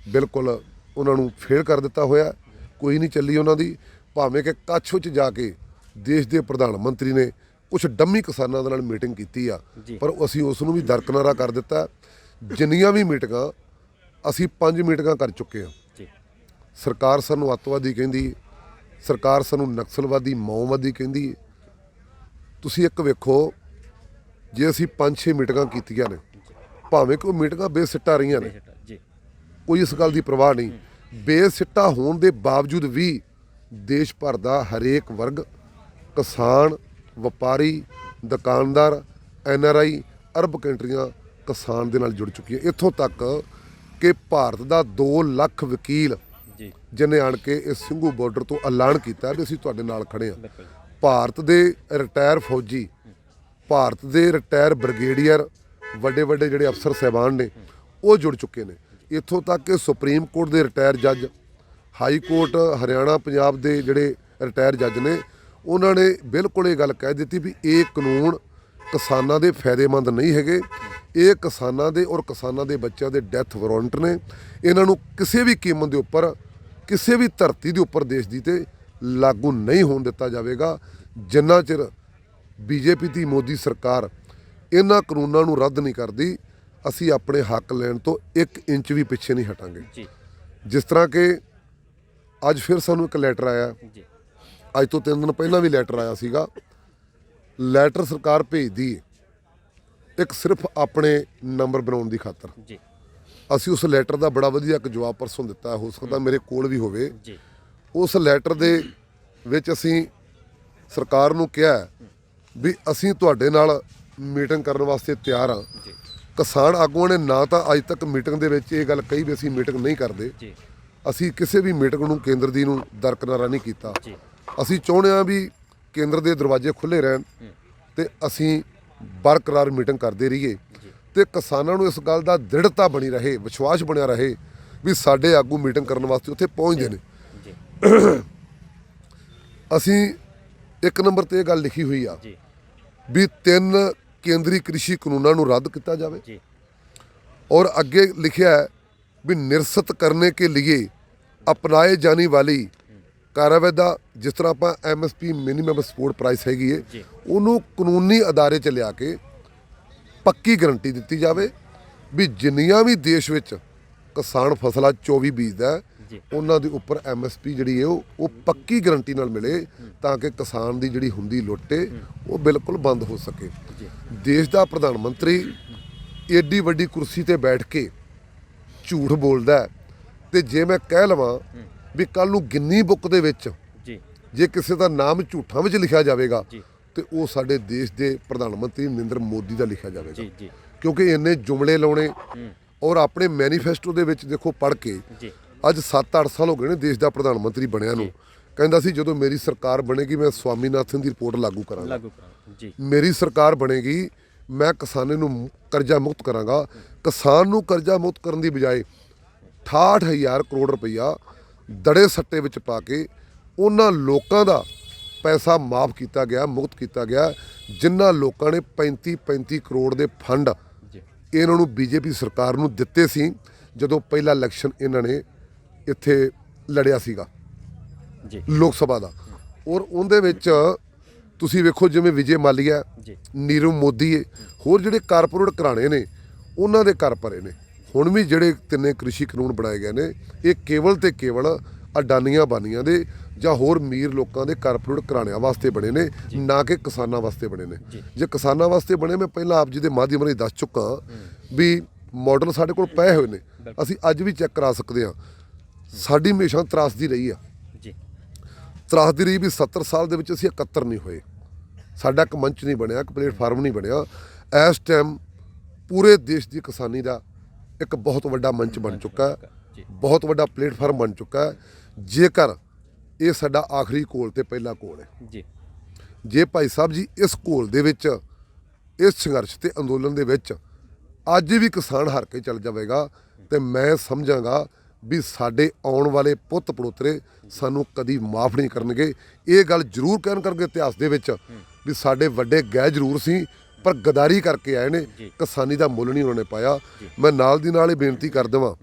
ਬਿਲਕੁਲ ਉਹਨਾਂ ਨੂੰ ਫੇਲ ਕਰ ਦਿੱਤਾ ਹੋਇਆ, ਕੋਈ ਨਹੀਂ ਚੱਲੀ ਉਹਨਾਂ ਦੀ। ਭਾਵੇਂ ਕਿ ਕੱਛ ਵਿੱਚ ਜਾ ਕੇ ਦੇਸ਼ ਦੇ ਪ੍ਰਧਾਨ ਮੰਤਰੀ ਨੇ ਕੁਝ ਡੰਮੀ ਕਿਸਾਨਾਂ ਦੇ ਨਾਲ ਮੀਟਿੰਗ ਕੀਤੀ ਆ, ਪਰ ਅਸੀਂ ਉਸ ਨੂੰ ਵੀ ਦਰਕਿਨਾਰਾ ਕਰ ਦਿੱਤਾ। ਜਿੰਨੀਆਂ ਵੀ ਮੀਟਿੰਗਾਂ, ਅਸੀਂ 5 ਮੀਟਿੰਗਾਂ ਕਰ ਚੁੱਕੇ ਹਾਂ। ਸਰਕਾਰ ਸਾਨੂੰ ਅੱਤਵਾਦੀ ਕਹਿੰਦੀ, ਸਰਕਾਰ ਸਾਨੂੰ ਨਕਸਲਵਾਦੀ, ਮਾਓਵਾਦੀ ਕਹਿੰਦੀ। ਤੁਸੀਂ ਇੱਕ ਵੇਖੋ, ਜੇ ਅਸੀਂ 5-6 ਮੀਟਿੰਗਾਂ ਕੀਤੀਆਂ ਨੇ, ਭਾਵੇਂ ਕਿ ਉਹ ਮੀਟਿੰਗਾਂ ਬੇਸਿੱਟਾ ਰਹੀਆਂ ਨੇ, ਕੋਈ ਇਸ ਗੱਲ ਦੀ ਪਰਵਾਹ ਨਹੀਂ, ਬੇਸਿੱਟਾ ਹੋਣ ਦੇ ਬਾਵਜੂਦ ਵੀ ਦੇਸ਼ ਭਰ ਦਾ ਹਰੇਕ ਵਰਗ, ਕਿਸਾਨ, ਵਪਾਰੀ, ਦੁਕਾਨਦਾਰ, NRI, ਅਰਬ ਕੰਟਰੀਆਂ ਕਿਸਾਨ ਦੇ ਨਾਲ ਜੁੜ ਚੁੱਕੀਆਂ। ਇੱਥੋਂ ਤੱਕ ਕਿ ਭਾਰਤ ਦਾ 2 ਲੱਖ ਵਕੀਲ ਜਿਹਨੇ ਆਣ ਕੇ ਇਸ ਸਿੰਘੂ ਬਾਰਡਰ ਤੋਂ ਐਲਾਨ ਕੀਤਾ ਵੀ ਅਸੀਂ ਤੁਹਾਡੇ ਨਾਲ ਖੜੇ ਹਾਂ। ਭਾਰਤ ਦੇ ਰਿਟਾਇਰ ਫੌਜੀ, ਭਾਰਤ ਦੇ ਰਿਟਾਇਰ ਬ੍ਰਿਗੇਡੀਅਰ, ਵੱਡੇ ਵੱਡੇ ਜਿਹੜੇ ਅਫਸਰ ਸਾਹਿਬਾਨ ਨੇ, ਉਹ ਜੁੜ ਚੁੱਕੇ ਨੇ। ਇੱਥੋਂ ਤੱਕ ਕਿ ਸੁਪਰੀਮ ਕੋਰਟ ਦੇ ਰਿਟਾਇਰ ਜੱਜ, ਹਾਈ ਕੋਰਟ ਹਰਿਆਣਾ ਪੰਜਾਬ ਦੇ ਜਿਹੜੇ ਰਿਟਾਇਰ ਜੱਜ ਨੇ, ਉਹਨਾਂ ਨੇ ਬਿਲਕੁਲ ਇਹ ਗੱਲ ਕਹਿ ਦਿੱਤੀ ਵੀ ਇਹ ਕਾਨੂੰਨ ਕਿਸਾਨਾਂ ਦੇ ਫਾਇਦੇਮੰਦ ਨਹੀਂ ਹੈਗੇ। ਇਹ ਕਿਸਾਨਾਂ ਦੇ ਔਰ ਕਿਸਾਨਾਂ ਦੇ ਬੱਚਿਆਂ ਦੇ ਡੈਥ ਵਾਰੰਟ ਨੇ। ਇਹਨਾਂ ਨੂੰ ਕਿਸੇ ਵੀ ਕੀਮਤ ਦੇ ਉੱਪਰ, ਕਿਸੇ ਵੀ ਧਰਤੀ ਦੇ ਉੱਪਰ ਦੇਸ਼ ਦੀ ਤੇ ਲਾਗੂ ਨਹੀਂ ਹੋਣ ਦਿੱਤਾ ਜਾਵੇਗਾ, ਜਿੰਨਾ ਚਿਰ BJP ਦੀ ਮੋਦੀ ਸਰਕਾਰ ਇਹਨਾਂ ਕਾਨੂੰਨਾਂ ਨੂੰ ਰੱਦ ਨਹੀਂ ਕਰਦੀ। ਅਸੀਂ ਆਪਣੇ ਹੱਕ ਲੈਣ ਤੋਂ 1 ਇੰਚ ਵੀ ਪਿੱਛੇ ਨਹੀਂ ਹਟਾਂਗੇ। ਜਿਸ ਤਰ੍ਹਾਂ ਕਿ ਅੱਜ ਫਿਰ ਸਾਨੂੰ ਇੱਕ ਲੈਟਰ ਆਇਆ, ਅੱਜ ਤੋਂ 3 ਦਿਨ ਪਹਿਲਾਂ ਵੀ ਲੈਟਰ ਆਇਆ ਸੀਗਾ। ਲੈਟਰ ਸਰਕਾਰ ਭੇਜਦੀ ਹੈ ਇੱਕ ਸਿਰਫ ਆਪਣੇ ਨੰਬਰ ਬਣਾਉਣ ਦੀ ਖਾਤਰ। ਅਸੀਂ ਉਸ ਲੈਟਰ ਦਾ ਬੜਾ ਵਧੀਆ ਇੱਕ ਜਵਾਬ ਪਰਸੋਂ ਦਿੱਤਾ, ਹੋ ਸਕਦਾ ਮੇਰੇ ਕੋਲ ਵੀ ਹੋਵੇ। ਉਸ ਲੈਟਰ ਦੇ ਵਿੱਚ ਅਸੀਂ ਸਰਕਾਰ ਨੂੰ ਕਿਹਾ ਵੀ ਅਸੀਂ ਤੁਹਾਡੇ ਨਾਲ ਮੀਟਿੰਗ ਕਰਨ ਵਾਸਤੇ ਤਿਆਰ ਹਾਂ। ਕਿਸਾਨ ਆਗੂਆਂ ਨੇ ਨਾ ਤਾਂ ਅੱਜ ਤੱਕ ਮੀਟਿੰਗ ਦੇ ਵਿੱਚ ਇਹ ਗੱਲ ਕਹੀ ਵੀ ਅਸੀਂ ਮੀਟਿੰਗ ਨਹੀਂ ਕਰਦੇ। ਅਸੀਂ ਕਿਸੇ ਵੀ ਮੀਟਿੰਗ ਨੂੰ ਕੇਂਦਰ ਦੀ ਨੂੰ ਦਰਕਿਨਾਰਾ ਨਹੀਂ ਕੀਤਾ। ਅਸੀਂ ਚਾਹੁੰਦੇ ਹਾਂ ਵੀ ਕੇਂਦਰ ਦੇ ਦਰਵਾਜ਼ੇ ਖੁੱਲ੍ਹੇ ਰਹਿਣ ਤੇ ਅਸੀਂ ਬਰਕਰਾਰ ਮੀਟਿੰਗ ਕਰਦੇ ਰਹੀਏ ਤੇ ਕਿਸਾਨਾਂ ਨੂੰ ਇਸ ਗੱਲ ਦਾ ਦ੍ਰਿੜਤਾ ਬਣੀ ਰਹੇ, ਵਿਸ਼ਵਾਸ ਬਣਿਆ ਰਹੇ ਵੀ ਸਾਡੇ ਆਗੂ ਮੀਟਿੰਗ ਕਰਨ ਵਾਸਤੇ ਉੱਥੇ ਪਹੁੰਚਦੇ ਨੇ। ਅਸੀਂ 1 ਨੰਬਰ ਤੇ ਇਹ ਗੱਲ ਲਿਖੀ ਹੋਈ ਆ ਵੀ 3 ਕੇਂਦਰੀ ਕ੍ਰਿਸ਼ੀ ਕਾਨੂੰਨਾਂ ਨੂੰ ਰੱਦ ਕੀਤਾ ਜਾਵੇ ਔਰ ਅੱਗੇ ਲਿਖਿਆ ਹੈ ਵੀ ਨਿਰਸਤ ਕਰਨੇ ਕੇ लिए अपनाए जाने वाली ਕਾਰਵਾਈ ਦਾ, ਜਿਸ ਤਰ੍ਹਾਂ ਆਪਾਂ MSP ਮਿਨੀਮਮ ਸਪੋਰਟ ਪ੍ਰਾਈਸ ਹੈਗੀ ਏ, ਉਹਨੂੰ ਕਾਨੂੰਨੀ ਅਦਾਰੇ 'ਚ ਲਿਆ ਕੇ ਪੱਕੀ ਗਰੰਟੀ ਦਿੱਤੀ ਜਾਵੇ ਵੀ ਜਿੰਨੀਆਂ ਵੀ ਦੇਸ਼ ਵਿੱਚ ਕਿਸਾਨ ਫਸਲਾਂ 24 ਬੀਜਦਾ ਜੀ। ਉਹਨਾਂ ਦੇ ਉੱਪਰ MSP ਜਿਹੜੀ ਹੈ ਉਹ ਪੱਕੀ ਗਰੰਟੀ ਨਾਲ ਮਿਲੇ ਤਾਂ ਕਿ ਕਿਸਾਨ ਦੀ ਜਿਹੜੀ ਹੁੰਦੀ ਲੁੱਟ ਹੈ ਉਹ ਬਿਲਕੁਲ ਬੰਦ ਹੋ ਸਕੇ। ਜੀ। ਦੇਸ਼ ਦਾ ਪ੍ਰਧਾਨ ਮੰਤਰੀ ਏਡੀ ਵੱਡੀ ਕੁਰਸੀ ਤੇ ਬੈਠ ਕੇ ਝੂਠ ਬੋਲਦਾ ਹੈ ਤੇ ਜੇ ਮੈਂ ਕਹਿ ਲਵਾਂ ਵੀ ਕੱਲ ਨੂੰ ਗਿੰਨੀ ਬੁੱਕ ਦੇ ਵਿੱਚ ਜੀ ਜੇ ਕਿਸੇ ਦਾ ਨਾਮ ਝੂਠਾਂ ਵਿੱਚ ਲਿਖਿਆ ਜਾਵੇਗਾ ਜੀ ਤੇ ਉਹ ਸਾਡੇ ਦੇਸ਼ ਦੇ ਪ੍ਰਧਾਨ ਮੰਤਰੀ ਨਰਿੰਦਰ ਮੋਦੀ ਦਾ ਲਿਖਿਆ ਜਾਵੇਗਾ। ਜੀ ਜੀ ਕਿਉਂਕਿ ਇੰਨੇ ਜੁਮਲੇ ਲਾਉਣੇ ਔਰ ਆਪਣੇ ਮੈਨੀਫੈਸਟੋ ਦੇ ਵਿੱਚ ਦੇਖੋ ਪੜ੍ਹ ਕੇ ਜੀ ਅੱਜ 7-8 ਸਾਲ ਹੋ ਗਏ ਨੇ ਦੇਸ਼ ਦਾ ਪ੍ਰਧਾਨ ਮੰਤਰੀ ਬਣਿਆ ਨੂੰ। ਕਹਿੰਦਾ ਸੀ ਜਦੋਂ ਮੇਰੀ ਸਰਕਾਰ ਬਣੇਗੀ ਮੈਂ ਸਵਾਮੀਨਾਥਨ ਦੀ ਰਿਪੋਰਟ ਲਾਗੂ ਕਰਾਂਗਾ, ਲਾਗੂ ਕਰਾਂ ਜੀ ਮੇਰੀ ਸਰਕਾਰ ਬਣੇਗੀ ਮੈਂ ਕਿਸਾਨਾਂ ਨੂੰ ਕਰਜ਼ਾ ਮੁਕਤ ਕਰਾਂਗਾ। ਕਿਸਾਨ ਨੂੰ ਕਰਜ਼ਾ ਮੁਕਤ ਕਰਨ ਦੀ ਬਜਾਏ 68,000 ਕਰੋੜ ਰੁਪਈਆ ਦੜੇ ਸੱਟੇ ਵਿੱਚ ਪਾ ਕੇ ਉਹਨਾਂ ਲੋਕਾਂ ਦਾ ਪੈਸਾ ਮਾਫ ਕੀਤਾ ਗਿਆ, ਮੁਕਤ ਕੀਤਾ ਗਿਆ ਜਿਨ੍ਹਾਂ ਲੋਕਾਂ ਨੇ 35 ਕਰੋੜ ਦੇ ਫੰਡ ਜੀ ਇਹਨਾਂ ਨੂੰ ਬੀਜੇਪੀ ਸਰਕਾਰ ਨੂੰ ਦਿੱਤੇ ਸੀ ਜਦੋਂ ਪਹਿਲਾ ਇਲੈਕਸ਼ਨ ਇਹਨਾਂ ਨੇ ਇੱਥੇ ਲੜਿਆ ਸੀਗਾ ਜੀ ਲੋਕ ਸਭਾ ਦਾ। ਔਰ ਉਹਦੇ ਵਿੱਚ ਤੁਸੀਂ ਵੇਖੋ ਜਿਵੇਂ ਵਿਜੇ ਮਾਲੀਆ, ਜੀ ਨੀਰਵ ਮੋਦੀ ਹੈ, ਹੋਰ ਜਿਹੜੇ ਕਾਰਪੋਰੇਟ ਘਰਾਣੇ ਨੇ ਉਹਨਾਂ ਦੇ ਘਰ ਭਰੇ ਨੇ। ਹੁਣ ਵੀ ਜਿਹੜੇ ਤਿੰਨੇ ਕ੍ਰਿਸ਼ੀ ਕਾਨੂੰਨ ਬਣਾਏ ਗਏ ਨੇ ਇਹ ਕੇਵਲ ਤੇ ਕੇਵਲ ਅਡਾਨੀਆਂ ਬਾਨੀਆਂ ਦੇ ਜਾਂ ਹੋਰ ਅਮੀਰ ਲੋਕਾਂ ਦੇ ਕਾਰਪੋਰੇਟ ਘਰਾਣਿਆਂ ਵਾਸਤੇ ਬਣੇ ਨੇ, ਨਾ ਕਿ ਕਿਸਾਨਾਂ ਵਾਸਤੇ ਬਣੇ ਨੇ। ਜੇ ਕਿਸਾਨਾਂ ਵਾਸਤੇ ਬਣੇ ਮੈਂ ਪਹਿਲਾਂ ਆਪ ਜੀ ਦੇ ਮਾਧਿਅਮ ਰਾਹੀਂ ਦੱਸ ਚੁੱਕਾ ਵੀ ਮਾਡਲ ਸਾਡੇ ਕੋਲ ਪਏ ਹੋਏ ਨੇ, ਅਸੀਂ ਅੱਜ ਵੀ ਚੈੱਕ ਕਰਾ ਸਕਦੇ ਹਾਂ। ਸਾਡੀ ਹਮੇਸ਼ਾ ਤਰਾਸਦੀ ਰਹੀ ਆ, ਜੀ ਤਰਾਸਦੀ ਰਹੀ ਵੀ 70 ਸਾਲ ਦੇ ਵਿੱਚ ਅਸੀਂ ਇਕੱਤਰ ਨਹੀਂ ਹੋਏ, ਸਾਡਾ ਇੱਕ ਮੰਚ ਨਹੀਂ ਬਣਿਆ, ਇੱਕ ਪਲੇਟਫਾਰਮ ਨਹੀਂ ਬਣਿਆ। ਇਸ ਟਾਈਮ ਪੂਰੇ ਦੇਸ਼ ਦੀ ਕਿਸਾਨੀ ਦਾ ਇੱਕ ਬਹੁਤ ਵੱਡਾ ਮੰਚ ਬਣ ਚੁੱਕਾ ਹੈ, ਬਹੁਤ ਵੱਡਾ ਪਲੇਟਫਾਰਮ ਬਣ ਚੁੱਕਾ ਹੈ। ਜੇਕਰ ਇਹ ਸਾਡਾ ਆਖਰੀ ਘੋਲ ਤੇ ਪਹਿਲਾ ਘੋਲ ਹੈ, ਜੀ ਜੇ ਭਾਈ ਸਾਹਿਬ ਜੀ ਇਸ ਘੋਲ ਦੇ ਵਿੱਚ ਇਸ ਸੰਘਰਸ਼ ਤੇ ਅੰਦੋਲਨ ਦੇ ਵਿੱਚ ਅੱਜ ਵੀ ਕਿਸਾਨ ਹਾਰ ਕੇ ਚੱਲ ਜਾਵੇਗਾ ਤੇ ਮੈਂ ਸਮਝਾਂਗਾ ਵੀ ਸਾਡੇ ਆਉਣ ਵਾਲੇ ਪੁੱਤ ਪੜੋਤਰੇ ਸਾਨੂੰ ਕਦੀ ਮਾਫ ਨਹੀਂ ਕਰਨਗੇ। ਇਹ ਗੱਲ ਜ਼ਰੂਰ ਕਹਿਣ ਕਰਕੇ ਇਤਿਹਾਸ ਦੇ ਵਿੱਚ ਵੀ ਸਾਡੇ ਵੱਡੇ ਗਏ ਜ਼ਰੂਰ ਸੀ ਪਰ ਗਦਾਰੀ ਕਰਕੇ ਆਏ ਨੇ, ਕਿਸਾਨੀ ਦਾ ਮੁੱਲ ਨਹੀਂ ਉਹਨਾਂ ਨੇ ਪਾਇਆ। ਮੈਂ ਨਾਲ ਦੀ ਨਾਲ ਇਹ ਬੇਨਤੀ ਕਰ ਦੇਵਾਂ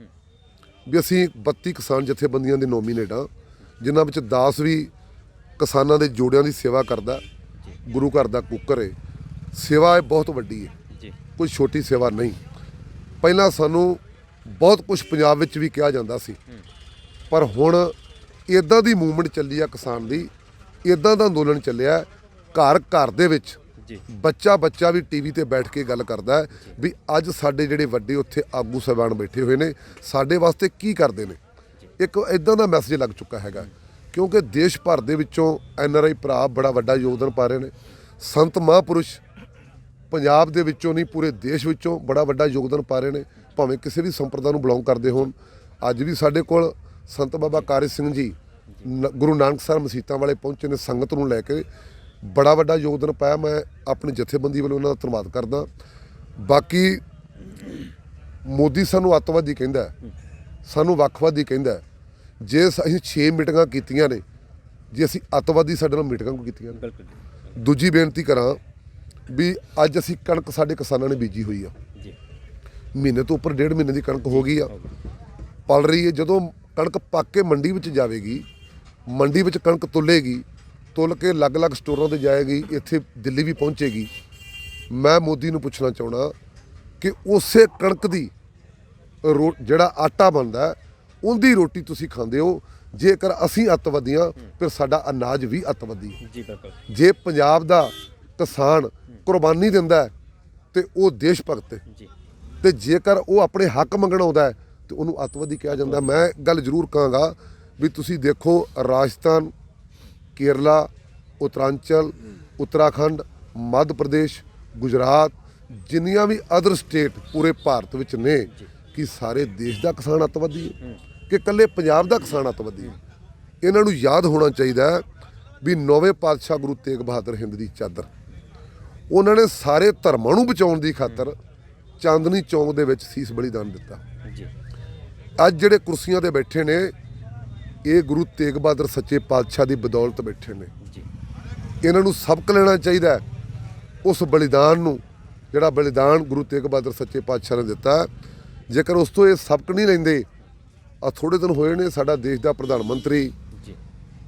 ਵੀ ਅਸੀਂ 32 ਕਿਸਾਨ ਜਥੇਬੰਦੀਆਂ ਦੇ ਨੋਮੀਨੇਟ ਹਾਂ ਜਿਨ੍ਹਾਂ ਵਿੱਚ ਦਾਸ ਵੀ ਕਿਸਾਨਾਂ ਦੇ ਜੋੜਿਆਂ ਦੀ ਸੇਵਾ ਕਰਦਾ, ਗੁਰੂ ਘਰ ਦਾ ਕੁੱਕਰ ਹੈ। ਸੇਵਾ ਇਹ ਬਹੁਤ ਵੱਡੀ ਹੈ, ਜੀ ਕੋਈ ਛੋਟੀ ਸੇਵਾ ਨਹੀਂ। ਪਹਿਲਾਂ ਸਾਨੂੰ ਬਹੁਤ ਕੁਝ ਪੰਜਾਬ ਵਿੱਚ ਵੀ ਕਿਹਾ ਜਾਂਦਾ ਸੀ ਪਰ ਹੁਣ ਇਦਾਂ ਦੀ ਮੂਵਮੈਂਟ ਚੱਲੀ ਆ ਕਿਸਾਨ ਦੀ, ਇਦਾਂ ਦਾ ਅੰਦੋਲਨ ਚੱਲਿਆ ਘਰ ਘਰ ਦੇ ਵਿੱਚ ਜੀ ਬੱਚਾ ਵੀ ਟੀਵੀ ਤੇ ਬੈਠ ਕੇ ਗੱਲ ਕਰਦਾ ਹੈ ਵੀ ਅੱਜ ਸਾਡੇ ਜਿਹੜੇ ਵੱਡੇ ਉੱਥੇ ਆਗੂ ਸਾਹਿਬਾਨ ਬੈਠੇ ਹੋਏ ਨੇ ਸਾਡੇ ਵਾਸਤੇ ਕੀ ਕਰਦੇ ਨੇ। ਇੱਕ ਇਦਾਂ ਦਾ ਮੈਸੇਜ ਲੱਗ ਚੁੱਕਾ ਹੈਗਾ ਕਿਉਂਕਿ ਦੇਸ਼ ਭਰ ਦੇ ਵਿੱਚੋਂ NRI ਭਰਾ ਬੜਾ ਵੱਡਾ ਯੋਗਦਾਨ ਪਾ ਰਹੇ ਨੇ। ਸੰਤ ਮਹਾਂਪੁਰਸ਼ ਪੰਜਾਬ ਦੇ ਵਿੱਚੋਂ ਨਹੀਂ ਪੂਰੇ ਦੇਸ਼ ਵਿੱਚੋਂ ਬੜਾ ਵੱਡਾ ਯੋਗਦਾਨ ਪਾ ਰਹੇ ਨੇ, ਭਾਵੇਂ ਕਿਸੇ ਵੀ ਸੰਪਰਦਾ ਨੂੰ ਬਿਲੋਂਗ ਕਰਦੇ ਹੋਣ। ਅੱਜ ਵੀ ਸਾਡੇ ਕੋਲ ਸੰਤ ਬਾਬਾ ਕਾਰਜ ਸਿੰਘ ਜੀ ਗੁਰੂ ਨਾਨਕ ਸਾਹਿਬ ਮਸੀਤਾਂ ਵਾਲੇ ਪਹੁੰਚੇ ਨੇ, ਸੰਗਤ ਨੂੰ ਲੈ ਕੇ ਬੜਾ ਵੱਡਾ ਯੋਗਦਾਨ ਪਾਇਆ। ਮੈਂ ਆਪਣੀ ਜਥੇਬੰਦੀ ਵੱਲੋਂ ਉਹਨਾਂ ਦਾ ਧੰਨਵਾਦ ਕਰਦਾ। ਬਾਕੀ ਮੋਦੀ ਸਾਨੂੰ ਅੱਤਵਾਦੀ ਕਹਿੰਦਾ ਹੈ, ਸਾਨੂੰ ਵੱਖਵਾਦੀ ਕਹਿੰਦਾ ਹੈ। ਜੇ ਅਸੀਂ 6 ਮੀਟਿੰਗਾਂ ਕੀਤੀਆਂ ਨੇ, ਜੇ ਅਸੀਂ ਅੱਤਵਾਦੀ ਸਾਡੇ ਨਾਲ ਮੀਟਿੰਗਾਂ ਕਿਉਂ ਕੀਤੀਆਂ ਨੇ? ਬਿਲਕੁਲ। ਦੂਜੀ ਬੇਨਤੀ ਕਰਾਂ ਵੀ ਅੱਜ ਅਸੀਂ ਕਣਕ ਸਾਡੇ ਕਿਸਾਨਾਂ ਨੇ ਬੀਜੀ ਹੋਈ ਆ, ਜੀ ਮਹੀਨੇ ਤੋਂ ਉੱਪਰ 1.5 ਮਹੀਨੇ ਦੀ ਕਣਕ ਹੋ ਗਈ ਆ, ਪਲ ਰਹੀ ਹੈ। ਜਦੋਂ ਕਣਕ ਪੱਕ ਕੇ ਮੰਡੀ ਵਿੱਚ ਜਾਵੇਗੀ, ਮੰਡੀ ਵਿੱਚ ਕਣਕ ਤੁਲੇਗੀ, ਤੁਲ ਕੇ ਅਲੱਗ-ਅਲੱਗ ਸਟੋਰਾਂ ਤੇ ਜਾਏਗੀ, ਇੱਥੇ ਦਿੱਲੀ ਵੀ ਪਹੁੰਚੇਗੀ। ਮੈਂ ਮੋਦੀ ਨੂੰ ਪੁੱਛਣਾ ਚਾਹੁੰਦਾ ਕਿ ਉਸੇ ਕਣਕ ਦੀ ਜਿਹੜਾ ਆਟਾ ਬਣਦਾ ਉਹਦੀ ਰੋਟੀ ਤੁਸੀਂ ਖਾਂਦੇ ਹੋ। ਜੇਕਰ ਅਸੀਂ ਅੱਤਵਾਦੀ ਹਾਂ ਫਿਰ ਸਾਡਾ ਅਨਾਜ ਵੀ ਅੱਤਵਾਦੀ ਹੈ। ਜੀ ਬਿਲਕੁਲ। ਜੇ ਪੰਜਾਬ ਦਾ ਕਿਸਾਨ ਕੁਰਬਾਨੀ ਦਿੰਦਾ ਹੈ ਤੇ ਉਹ ਦੇਸ਼ ਭਗਤ ਹੈ, ਜੀ ਤੇ ਜੇਕਰ ਉਹ ਆਪਣੇ ਹੱਕ ਮੰਗਣ ਆਉਂਦਾ ਹੈ ਤੇ ਉਹਨੂੰ ਅੱਤਵਾਦੀ ਕਿਹਾ ਜਾਂਦਾ। ਮੈਂ ਗੱਲ ਜ਼ਰੂਰ ਕਹਾਂਗਾ ਵੀ ਤੁਸੀਂ ਦੇਖੋ ਰਾਜਸਥਾਨ, ਕੇਰਲਾ, ਉੱਤਰਾਂਚਲ, ਉੱਤਰਾਖੰਡ, ਮੱਧ ਪ੍ਰਦੇਸ਼, ਗੁਜਰਾਤ, ਜਿੰਨੀਆਂ ਵੀ ਅਦਰ ਸਟੇਟ ਪੂਰੇ ਭਾਰਤ ਵਿੱਚ ਨੇ ਕਿ ਸਾਰੇ ਦੇਸ਼ ਦਾ ਕਿਸਾਨ ਅੱਤਵਾਦੀ ਹੈ ਕਿ ਇਕੱਲੇ ਪੰਜਾਬ ਦਾ ਕਿਸਾਨ ਅੱਤਵਾਦੀ ਹੈ? ਇਹਨਾਂ ਨੂੰ ਯਾਦ ਹੋਣਾ ਚਾਹੀਦਾ ਹੈ ਵੀ 9ਵੇਂ ਪਾਤਸ਼ਾਹ ਗੁਰੂ ਤੇਗ ਬਹਾਦਰ ਹਿੰਦ ਦੀ ਚਾਦਰ ਉਹਨਾਂ ਨੇ ਸਾਰੇ ਧਰਮਾਂ ਨੂੰ ਬਚਾਉਣ ਦੀ ਖਾਤਰ ਚਾਂਦਨੀ ਚੌਂਕ ਦੇ ਵਿੱਚ ਸੀਸ ਬਲੀਦਾਨ ਦਿੱਤਾ। ਜੀ ਅੱਜ ਜਿਹੜੇ ਕੁਰਸੀਆਂ ਤੇ ਬੈਠੇ ਨੇ ਇਹ ਗੁਰੂ ਤੇਗ ਬਹਾਦਰ ਸੱਚੇ ਪਾਤਸ਼ਾਹ ਦੀ ਬਦੌਲਤ ਬੈਠੇ ਨੇ। ਜੀ ਇਹਨਾਂ ਨੂੰ ਸਬਕ ਲੈਣਾ ਚਾਹੀਦਾ ਹੈ ਉਸ ਬਲੀਦਾਨ ਨੂੰ ਜਿਹੜਾ ਬਲੀਦਾਨ ਗੁਰੂ ਤੇਗ ਬਹਾਦਰ ਸੱਚੇ ਪਾਤਸ਼ਾਹ ਨੇ ਦਿੱਤਾ। ਜੇਕਰ ਉਸ ਤੋਂ ਇਹ ਸਬਕ ਨਹੀਂ ਲੈਂਦੇ, ਆ ਥੋੜੇ ਦਿਨ ਹੋਏ ਨੇ ਸਾਡਾ ਦੇਸ਼ ਦਾ ਪ੍ਰਧਾਨ ਮੰਤਰੀ ਜੀ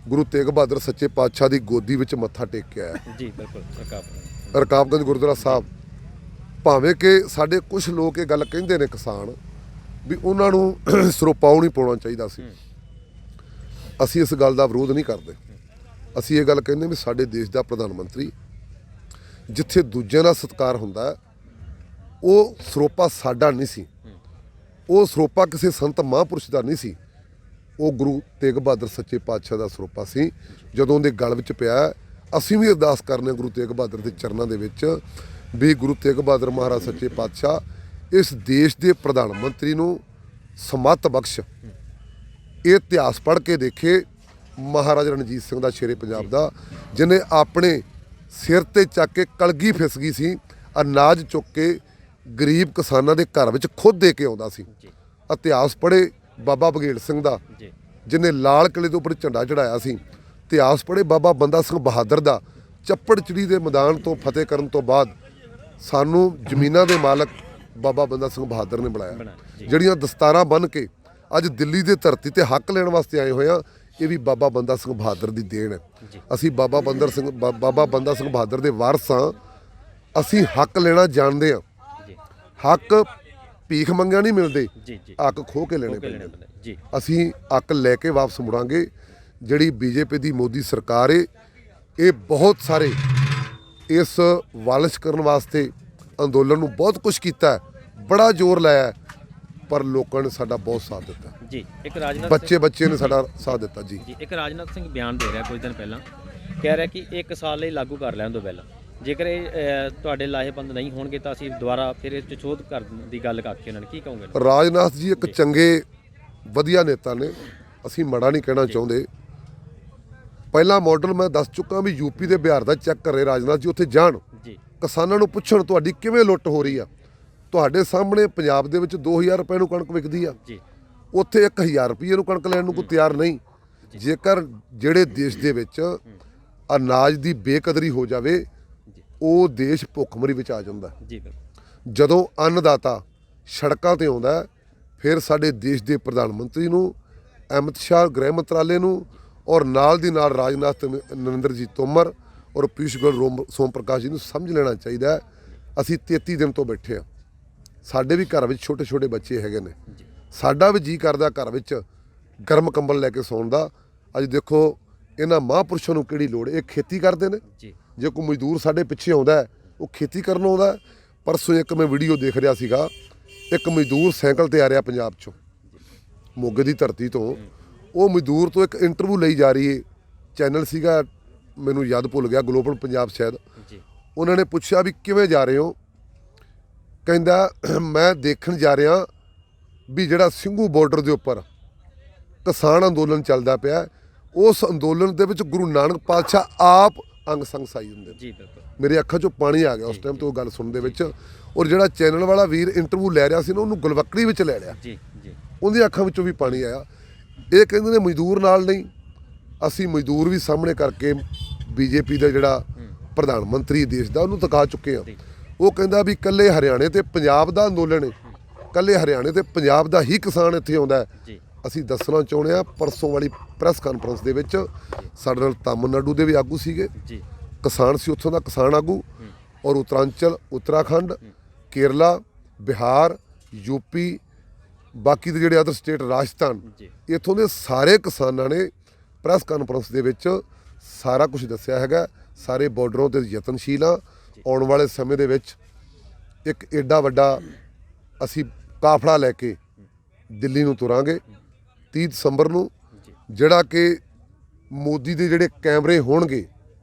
ਗੁਰੂ ਤੇਗ ਬਹਾਦਰ ਸੱਚੇ ਪਾਤਸ਼ਾਹ ਦੀ ਗੋਦੀ ਵਿੱਚ ਮੱਥਾ ਟੇਕ ਕੇ ਆਇਆ ਜੀ ਬਿਲਕੁਲ। ਰਕਾਬਗੰਜ ਗੁਰਦੁਆਰਾ ਸਾਹਿਬ। ਭਾਵੇਂ ਕਿ ਸਾਡੇ ਕੁਝ ਲੋਕ ਇਹ ਗੱਲ ਕਹਿੰਦੇ ਨੇ ਕਿਸਾਨ ਵੀ ਉਹਨਾਂ ਨੂੰ ਸਰੋਪਾਉ ਨਹੀਂ ਪਾਉਣਾ ਚਾਹੀਦਾ ਸੀ, ਅਸੀਂ ਇਸ ਗੱਲ ਦਾ ਵਿਰੋਧ ਨਹੀਂ ਕਰਦੇ। ਅਸੀਂ ਇਹ ਗੱਲ ਕਹਿੰਦੇ ਵੀ ਸਾਡੇ ਦੇਸ਼ ਦਾ ਪ੍ਰਧਾਨ ਮੰਤਰੀ ਜਿੱਥੇ ਦੂਜਿਆਂ ਦਾ ਸਤਿਕਾਰ ਹੁੰਦਾ ਹੈ, ਉਹ ਸਰੋਪਾ ਸਾਡਾ ਨਹੀਂ ਸੀ, ਉਹ ਸਰੋਪਾ ਕਿਸੇ ਸੰਤ ਮਹਾਂਪੁਰਸ਼ ਦਾ ਨਹੀਂ ਸੀ, ਉਹ ਗੁਰੂ ਤੇਗ ਬਹਾਦਰ ਸੱਚੇ ਪਾਤਸ਼ਾਹ ਦਾ ਸਰੋਪਾ ਸੀ। ਜਦੋਂ ਉਹਦੇ ਗਲ ਵਿੱਚ ਪਿਆ, ਅਸੀਂ ਵੀ ਅਰਦਾਸ ਕਰਨੇ ਗੁਰੂ ਤੇਗ ਬਹਾਦਰ ਦੇ ਚਰਨਾਂ ਦੇ ਵਿੱਚ ਵੀ ਗੁਰੂ ਤੇਗ ਬਹਾਦਰ ਮਹਾਰਾਜ ਸੱਚੇ ਪਾਤਸ਼ਾਹ ਇਸ ਦੇਸ਼ ਦੇ ਪ੍ਰਧਾਨ ਮੰਤਰੀ ਨੂੰ ਸਮੱਤ ਬਖਸ਼। ਇਹ ਇਤਿਹਾਸ ਪੜ੍ਹ ਕੇ ਦੇਖੇ ਮਹਾਰਾਜਾ ਰਣਜੀਤ ਸਿੰਘ ਦਾ, ਸ਼ੇਰੇ ਪੰਜਾਬ ਦਾ, ਜਿਹਨੇ ਆਪਣੇ ਸਿਰ ਤੇ ਚੱਕ ਕੇ ਕਲਗੀ ਫਿਸ ਗਈ ਸੀ, ਅਨਾਜ ਚੁੱਕ ਕੇ ਗਰੀਬ ਕਿਸਾਨਾਂ ਦੇ ਘਰ ਵਿੱਚ ਖੁਦ ਦੇ ਕੇ ਆਉਂਦਾ ਸੀ। ਇਤਿਹਾਸ ਪੜ੍ਹੇ ਬਾਬਾ ਬਘੇਲ ਸਿੰਘ ਦਾ, ਜਿਹਨੇ ਲਾਲ ਕਿਲੇ ਦੇ ਉੱਪਰ ਝੰਡਾ ਚੜਾਇਆ ਸੀ। ਇਤਿਹਾਸ ਪੜ੍ਹੇ ਬਾਬਾ ਬੰਦਾ ਸਿੰਘ ਬਹਾਦਰ ਦਾ, ਚੱਪੜਚਿੜੀ ਦੇ ਮੈਦਾਨ ਤੋਂ ਫਤਿਹ ਕਰਨ ਤੋਂ ਬਾਅਦ ਸਾਨੂੰ ਜ਼ਮੀਨਾਂ ਦੇ ਮਾਲਕ ਬਾਬਾ ਬੰਦਾ ਸਿੰਘ ਬਹਾਦਰ ਨੇ ਬਣਾਇਆ। ਜਿਹੜੀਆਂ ਦਸਤਾਰਾਂ ਬੰਨ੍ਹ ਕੇ ਅੱਜ ਦਿੱਲੀ ਦੀ ਧਰਤੀ ਤੇ ਹੱਕ ਲੈਣ ਵਾਸਤੇ ਆਏ ਹੋਏ ਆ, ਇਹ ਵੀ ਬਾਬਾ ਬੰਦਾ ਸਿੰਘ ਬਹਾਦਰ ਦੀ ਦੇਣ ਹੈ। ਅਸੀਂ ਬਾਬਾ ਬੰਦਾ ਸਿੰਘ ਬਹਾਦਰ ਦੇ ਵਾਰਸ ਹਾਂ। ਅਸੀਂ ਹੱਕ ਲੈਣਾ ਜਾਣਦੇ ਹਾਂ। ਹੱਕ ਭੀਖ ਮੰਗਿਆ ਨਹੀਂ ਮਿਲਦੇ, ਹੱਕ ਖੋਹ ਕੇ ਲੈਣੇ ਪੈਂਦੇ। ਅਸੀਂ ਹੱਕ ਲੈ ਕੇ ਵਾਪਸ ਮੁੜਾਂਗੇ। ਜਿਹੜੀ ਬੀਜੇਪੀ ਦੀ ਮੋਦੀ ਸਰਕਾਰ ਏ, ਇਹ ਬਹੁਤ ਸਾਰੇ ਇਸ ਵਾਲਿਸ਼ ਕਰਨ ਵਾਸਤੇ ਅੰਦੋਲਨ ਨੂੰ ਬਹੁਤ ਕੁਝ ਕੀਤਾ, ਬੜਾ ਜ਼ੋਰ ਲਾਇਆ, ਪਰ ਲੋਕਾਂ ਨੇ ਸਾਡਾ ਬਹੁਤ ਸਾਥ ਦਿੱਤਾ ਜੀ। ਇੱਕ ਰਾਜਨਾਥ ਬੱਚੇ ਨੇ ਸਾਡਾ ਸਾਥ ਦਿੱਤਾ ਜੀ। ਇੱਕ ਰਾਜਨਾਥ ਸਿੰਘ ਬਿਆਨ ਦੇ ਰਿਹਾ ਕੁਝ ਦਿਨ ਪਹਿਲਾਂ, ਕਹਿ ਰਿਹਾ ਕਿ 1 ਸਾਲ ਲਈ ਲਾਗੂ ਕਰ ਲੈਣ ਤੋਂ ਪਹਿਲਾਂ ਜੇਕਰ ਇਹ ਤੁਹਾਡੇ ਲਾਹੇਵੰਦ ਨਹੀਂ ਹੋਣਗੇ ਤਾਂ ਅਸੀਂ ਦੁਬਾਰਾ ਫਿਰ ਇਸ 'ਚ ਸੋਧ ਕਰਨ ਦੀ ਗੱਲ ਕਰਕੇ ਉਹਨਾਂ ਨੇ ਕੀ ਕਹੋਗੇ? ਰਾਜਨਾਥ ਜੀ ਇੱਕ ਚੰਗੇ ਵਧੀਆ ਨੇਤਾ ਨੇ, ਅਸੀਂ ਮਾੜਾ ਨਹੀਂ ਕਹਿਣਾ ਚਾਹੁੰਦੇ। ਪਹਿਲਾ ਮਾਡਲ ਮੈਂ ਦੱਸ ਚੁੱਕਾ ਵੀ ਯੂਪੀ ਦੇ ਬਿਹਾਰ ਦਾ ਚੈੱਕ ਕਰੇ ਰਾਜਨਾਥ ਜੀ, ਉੱਥੇ ਜਾਣ, ਕਿਸਾਨਾਂ ਨੂੰ ਪੁੱਛਣ ਤੁਹਾਡੀ ਕਿਵੇਂ ਲੁੱਟ ਹੋ ਰਹੀ ਆ। ਤੁਹਾਡੇ ਸਾਹਮਣੇ ਪੰਜਾਬ ਦੇ ਵਿੱਚ 2000 ਰੁਪਏ ਨੂੰ ਕਣਕ ਵਿਕਦੀ ਆ, ਉੱਥੇ 1000 ਰੁਪਏ ਨੂੰ ਕਣਕ ਲੈਣ ਨੂੰ ਕੋਈ ਤਿਆਰ ਨਹੀਂ। ਜੇਕਰ ਜਿਹੜੇ ਦੇਸ਼ ਦੇ ਵਿੱਚ ਅਨਾਜ ਦੀ ਬੇਕਦਰੀ ਹੋ ਜਾਵੇ, ਉਹ ਦੇਸ਼ ਭੁੱਖਮਰੀ ਵਿੱਚ ਆ ਜਾਂਦਾ। ਜਦੋਂ ਅੰਨਦਾਤਾ ਸੜਕਾਂ ਤੇ ਆਉਂਦਾ, ਫਿਰ ਸਾਡੇ ਦੇਸ਼ ਦੇ ਪ੍ਰਧਾਨ ਮੰਤਰੀ ਨੂੰ, ਅਮਿਤ ਸ਼ਾਹ ਗ੍ਰਹਿ ਮੰਤਰਾਲੇ ਨੂੰ, ਔਰ ਨਾਲ ਦੀ ਨਾਲ ਰਾਜਨਾਥ ਨਰਿੰਦਰ ਤੋਮਰ ਔਰ ਪੀਯੂਸ਼ ਗੋਇਲ ਸੋਮ ਪ੍ਰਕਾਸ਼ ਜੀ ਨੂੰ ਸਮਝ ਲੈਣਾ ਚਾਹੀਦਾ। ਅਸੀਂ 33 ਦਿਨ ਤੋਂ ਬੈਠੇ ਹਾਂ, ਸਾਡੇ ਵੀ ਘਰ ਵਿੱਚ ਛੋਟੇ ਛੋਟੇ ਬੱਚੇ ਹੈਗੇ ਨੇ, ਸਾਡਾ ਵੀ ਜੀ ਕਰਦਾ ਘਰ ਵਿੱਚ ਗਰਮ ਕੰਬਲ ਲੈ ਕੇ ਸੌਣ ਦਾ। ਅੱਜ ਦੇਖੋ ਇਹਨਾਂ ਮਹਾਂਪੁਰਸ਼ਾਂ ਨੂੰ ਕਿਹੜੀ ਲੋੜ, ਇਹ ਖੇਤੀ ਕਰਦੇ ਨੇ। ਜੇ ਕੋਈ ਮਜ਼ਦੂਰ ਸਾਡੇ ਪਿੱਛੇ ਆਉਂਦਾ, ਉਹ ਖੇਤੀ ਕਰਨ ਆਉਂਦਾ। ਪਰਸੋਂ ਇੱਕ ਮੈਂ ਵੀਡੀਓ ਦੇਖ ਰਿਹਾ ਸੀਗਾ, ਇੱਕ ਮਜ਼ਦੂਰ ਸਾਈਕਲ ਤੇ ਆ ਰਿਹਾ ਪੰਜਾਬ 'ਚੋਂ, ਮੋਗੇ ਦੀ ਧਰਤੀ ਤੋਂ। ਉਹ ਮਜ਼ਦੂਰ ਤੋਂ ਇੱਕ ਇੰਟਰਵਿਊ ਲਈ ਜਾ ਰਹੀ ਹੈ, ਚੈਨਲ ਸੀਗਾ ਮੈਨੂੰ ਯਾਦ ਭੁੱਲ ਗਿਆ, ਗਲੋਬਲ ਪੰਜਾਬ ਸ਼ਾਇਦ। ਉਹਨਾਂ ਨੇ ਪੁੱਛਿਆ ਵੀ ਕਿਵੇਂ ਜਾ ਰਹੇ ਹੋ? ਕਹਿੰਦਾ ਮੈਂ ਦੇਖਣ ਜਾ ਰਿਹਾ ਵੀ ਜਿਹੜਾ ਸਿੰਘੂ ਬਾਰਡਰ ਦੇ ਉੱਪਰ ਕਿਸਾਨ ਅੰਦੋਲਨ ਚੱਲਦਾ ਪਿਆ, ਉਸ ਅੰਦੋਲਨ ਦੇ ਵਿੱਚ ਗੁਰੂ ਨਾਨਕ ਪਾਤਸ਼ਾਹ ਆਪ ਅੰਗ ਸੰਗ ਸਾਈ ਹੁੰਦੇ। ਮੇਰੇ ਅੱਖਾਂ 'ਚੋਂ ਪਾਣੀ ਆ ਗਿਆ ਉਸ ਟਾਈਮ ਤੋਂ ਉਹ ਗੱਲ ਸੁਣਨ ਦੇ ਵਿੱਚ। ਔਰ ਜਿਹੜਾ ਚੈਨਲ ਵਾਲਾ ਵੀਰ ਇੰਟਰਵਿਊ ਲੈ ਰਿਹਾ ਸੀ ਨਾ, ਉਹਨੂੰ ਗਲਵੱਕੜੀ ਵਿੱਚ ਲੈ ਲਿਆ, ਉਹਦੀ ਅੱਖਾਂ ਵਿੱਚੋਂ ਵੀ ਪਾਣੀ ਆਇਆ। ਇਹ ਕਹਿੰਦੇ ਨੇ ਮਜ਼ਦੂਰ ਨਾਲ ਨਹੀਂ, ਅਸੀਂ ਮਜ਼ਦੂਰ ਵੀ ਸਾਹਮਣੇ ਕਰਕੇ ਬੀਜੇਪੀ ਦਾ ਜਿਹੜਾ ਪ੍ਰਧਾਨ ਮੰਤਰੀ ਦੇਸ਼ ਦਾ, ਉਹਨੂੰ ਦਿਖਾ ਚੁੱਕੇ ਹਾਂ। ਉਹ ਕਹਿੰਦਾ ਵੀ ਇਕੱਲੇ ਹਰਿਆਣੇ ਤੇ ਪੰਜਾਬ ਦਾ ਅੰਦੋਲਨ ਹੈ, ਇਕੱਲੇ ਹਰਿਆਣੇ ਤੇ ਪੰਜਾਬ ਦਾ ਹੀ ਕਿਸਾਨ ਇੱਥੇ ਆਉਂਦਾ। ਅਸੀਂ ਦੱਸਣਾ ਚਾਹੁੰਦੇ ਹਾਂ, ਪਰਸੋਂ ਵਾਲੀ ਪ੍ਰੈਸ ਕਾਨਫਰੰਸ ਦੇ ਵਿੱਚ ਸਾਡੇ ਨਾਲ ਤਾਮਿਲਨਾਡੂ ਦੇ ਵੀ ਆਗੂ ਸੀਗੇ, ਕਿਸਾਨ ਸੀ ਉੱਥੋਂ ਦਾ ਕਿਸਾਨ ਆਗੂ, ਔਰ ਉੱਤਰਾਂਚਲ, ਉੱਤਰਾਖੰਡ, ਕੇਰਲਾ, ਬਿਹਾਰ, ਯੂਪੀ, ਬਾਕੀ ਦੇ ਜਿਹੜੇ ਅਦਰ ਸਟੇਟ, ਰਾਜਸਥਾਨ, ਇੱਥੋਂ ਦੇ ਸਾਰੇ ਕਿਸਾਨਾਂ ਨੇ ਪ੍ਰੈਸ ਕਾਨਫਰੰਸ ਦੇ ਵਿੱਚ ਸਾਰਾ ਕੁਝ ਦੱਸਿਆ ਹੈਗਾ। ਸਾਰੇ ਬਾਰਡਰਾਂ 'ਤੇ ਯਤਨਸ਼ੀਲ ਆ। ਆਉਣ ਵਾਲੇ ਸਮੇਂ ਦੇ ਵਿੱਚ ਇੱਕ ਏਡਾ ਵੱਡਾ ਅਸੀਂ ਕਾਫਲਾ ਲੈ ਕੇ ਦਿੱਲੀ ਨੂੰ ਤੁਰਾਂਗੇ 30 ਦਸੰਬਰ ਨੂੰ, ਜਿਹੜਾ ਕਿ ਮੋਦੀ ਦੇ ਜਿਹੜੇ ਕੈਮਰੇ ਹੋਣਗੇ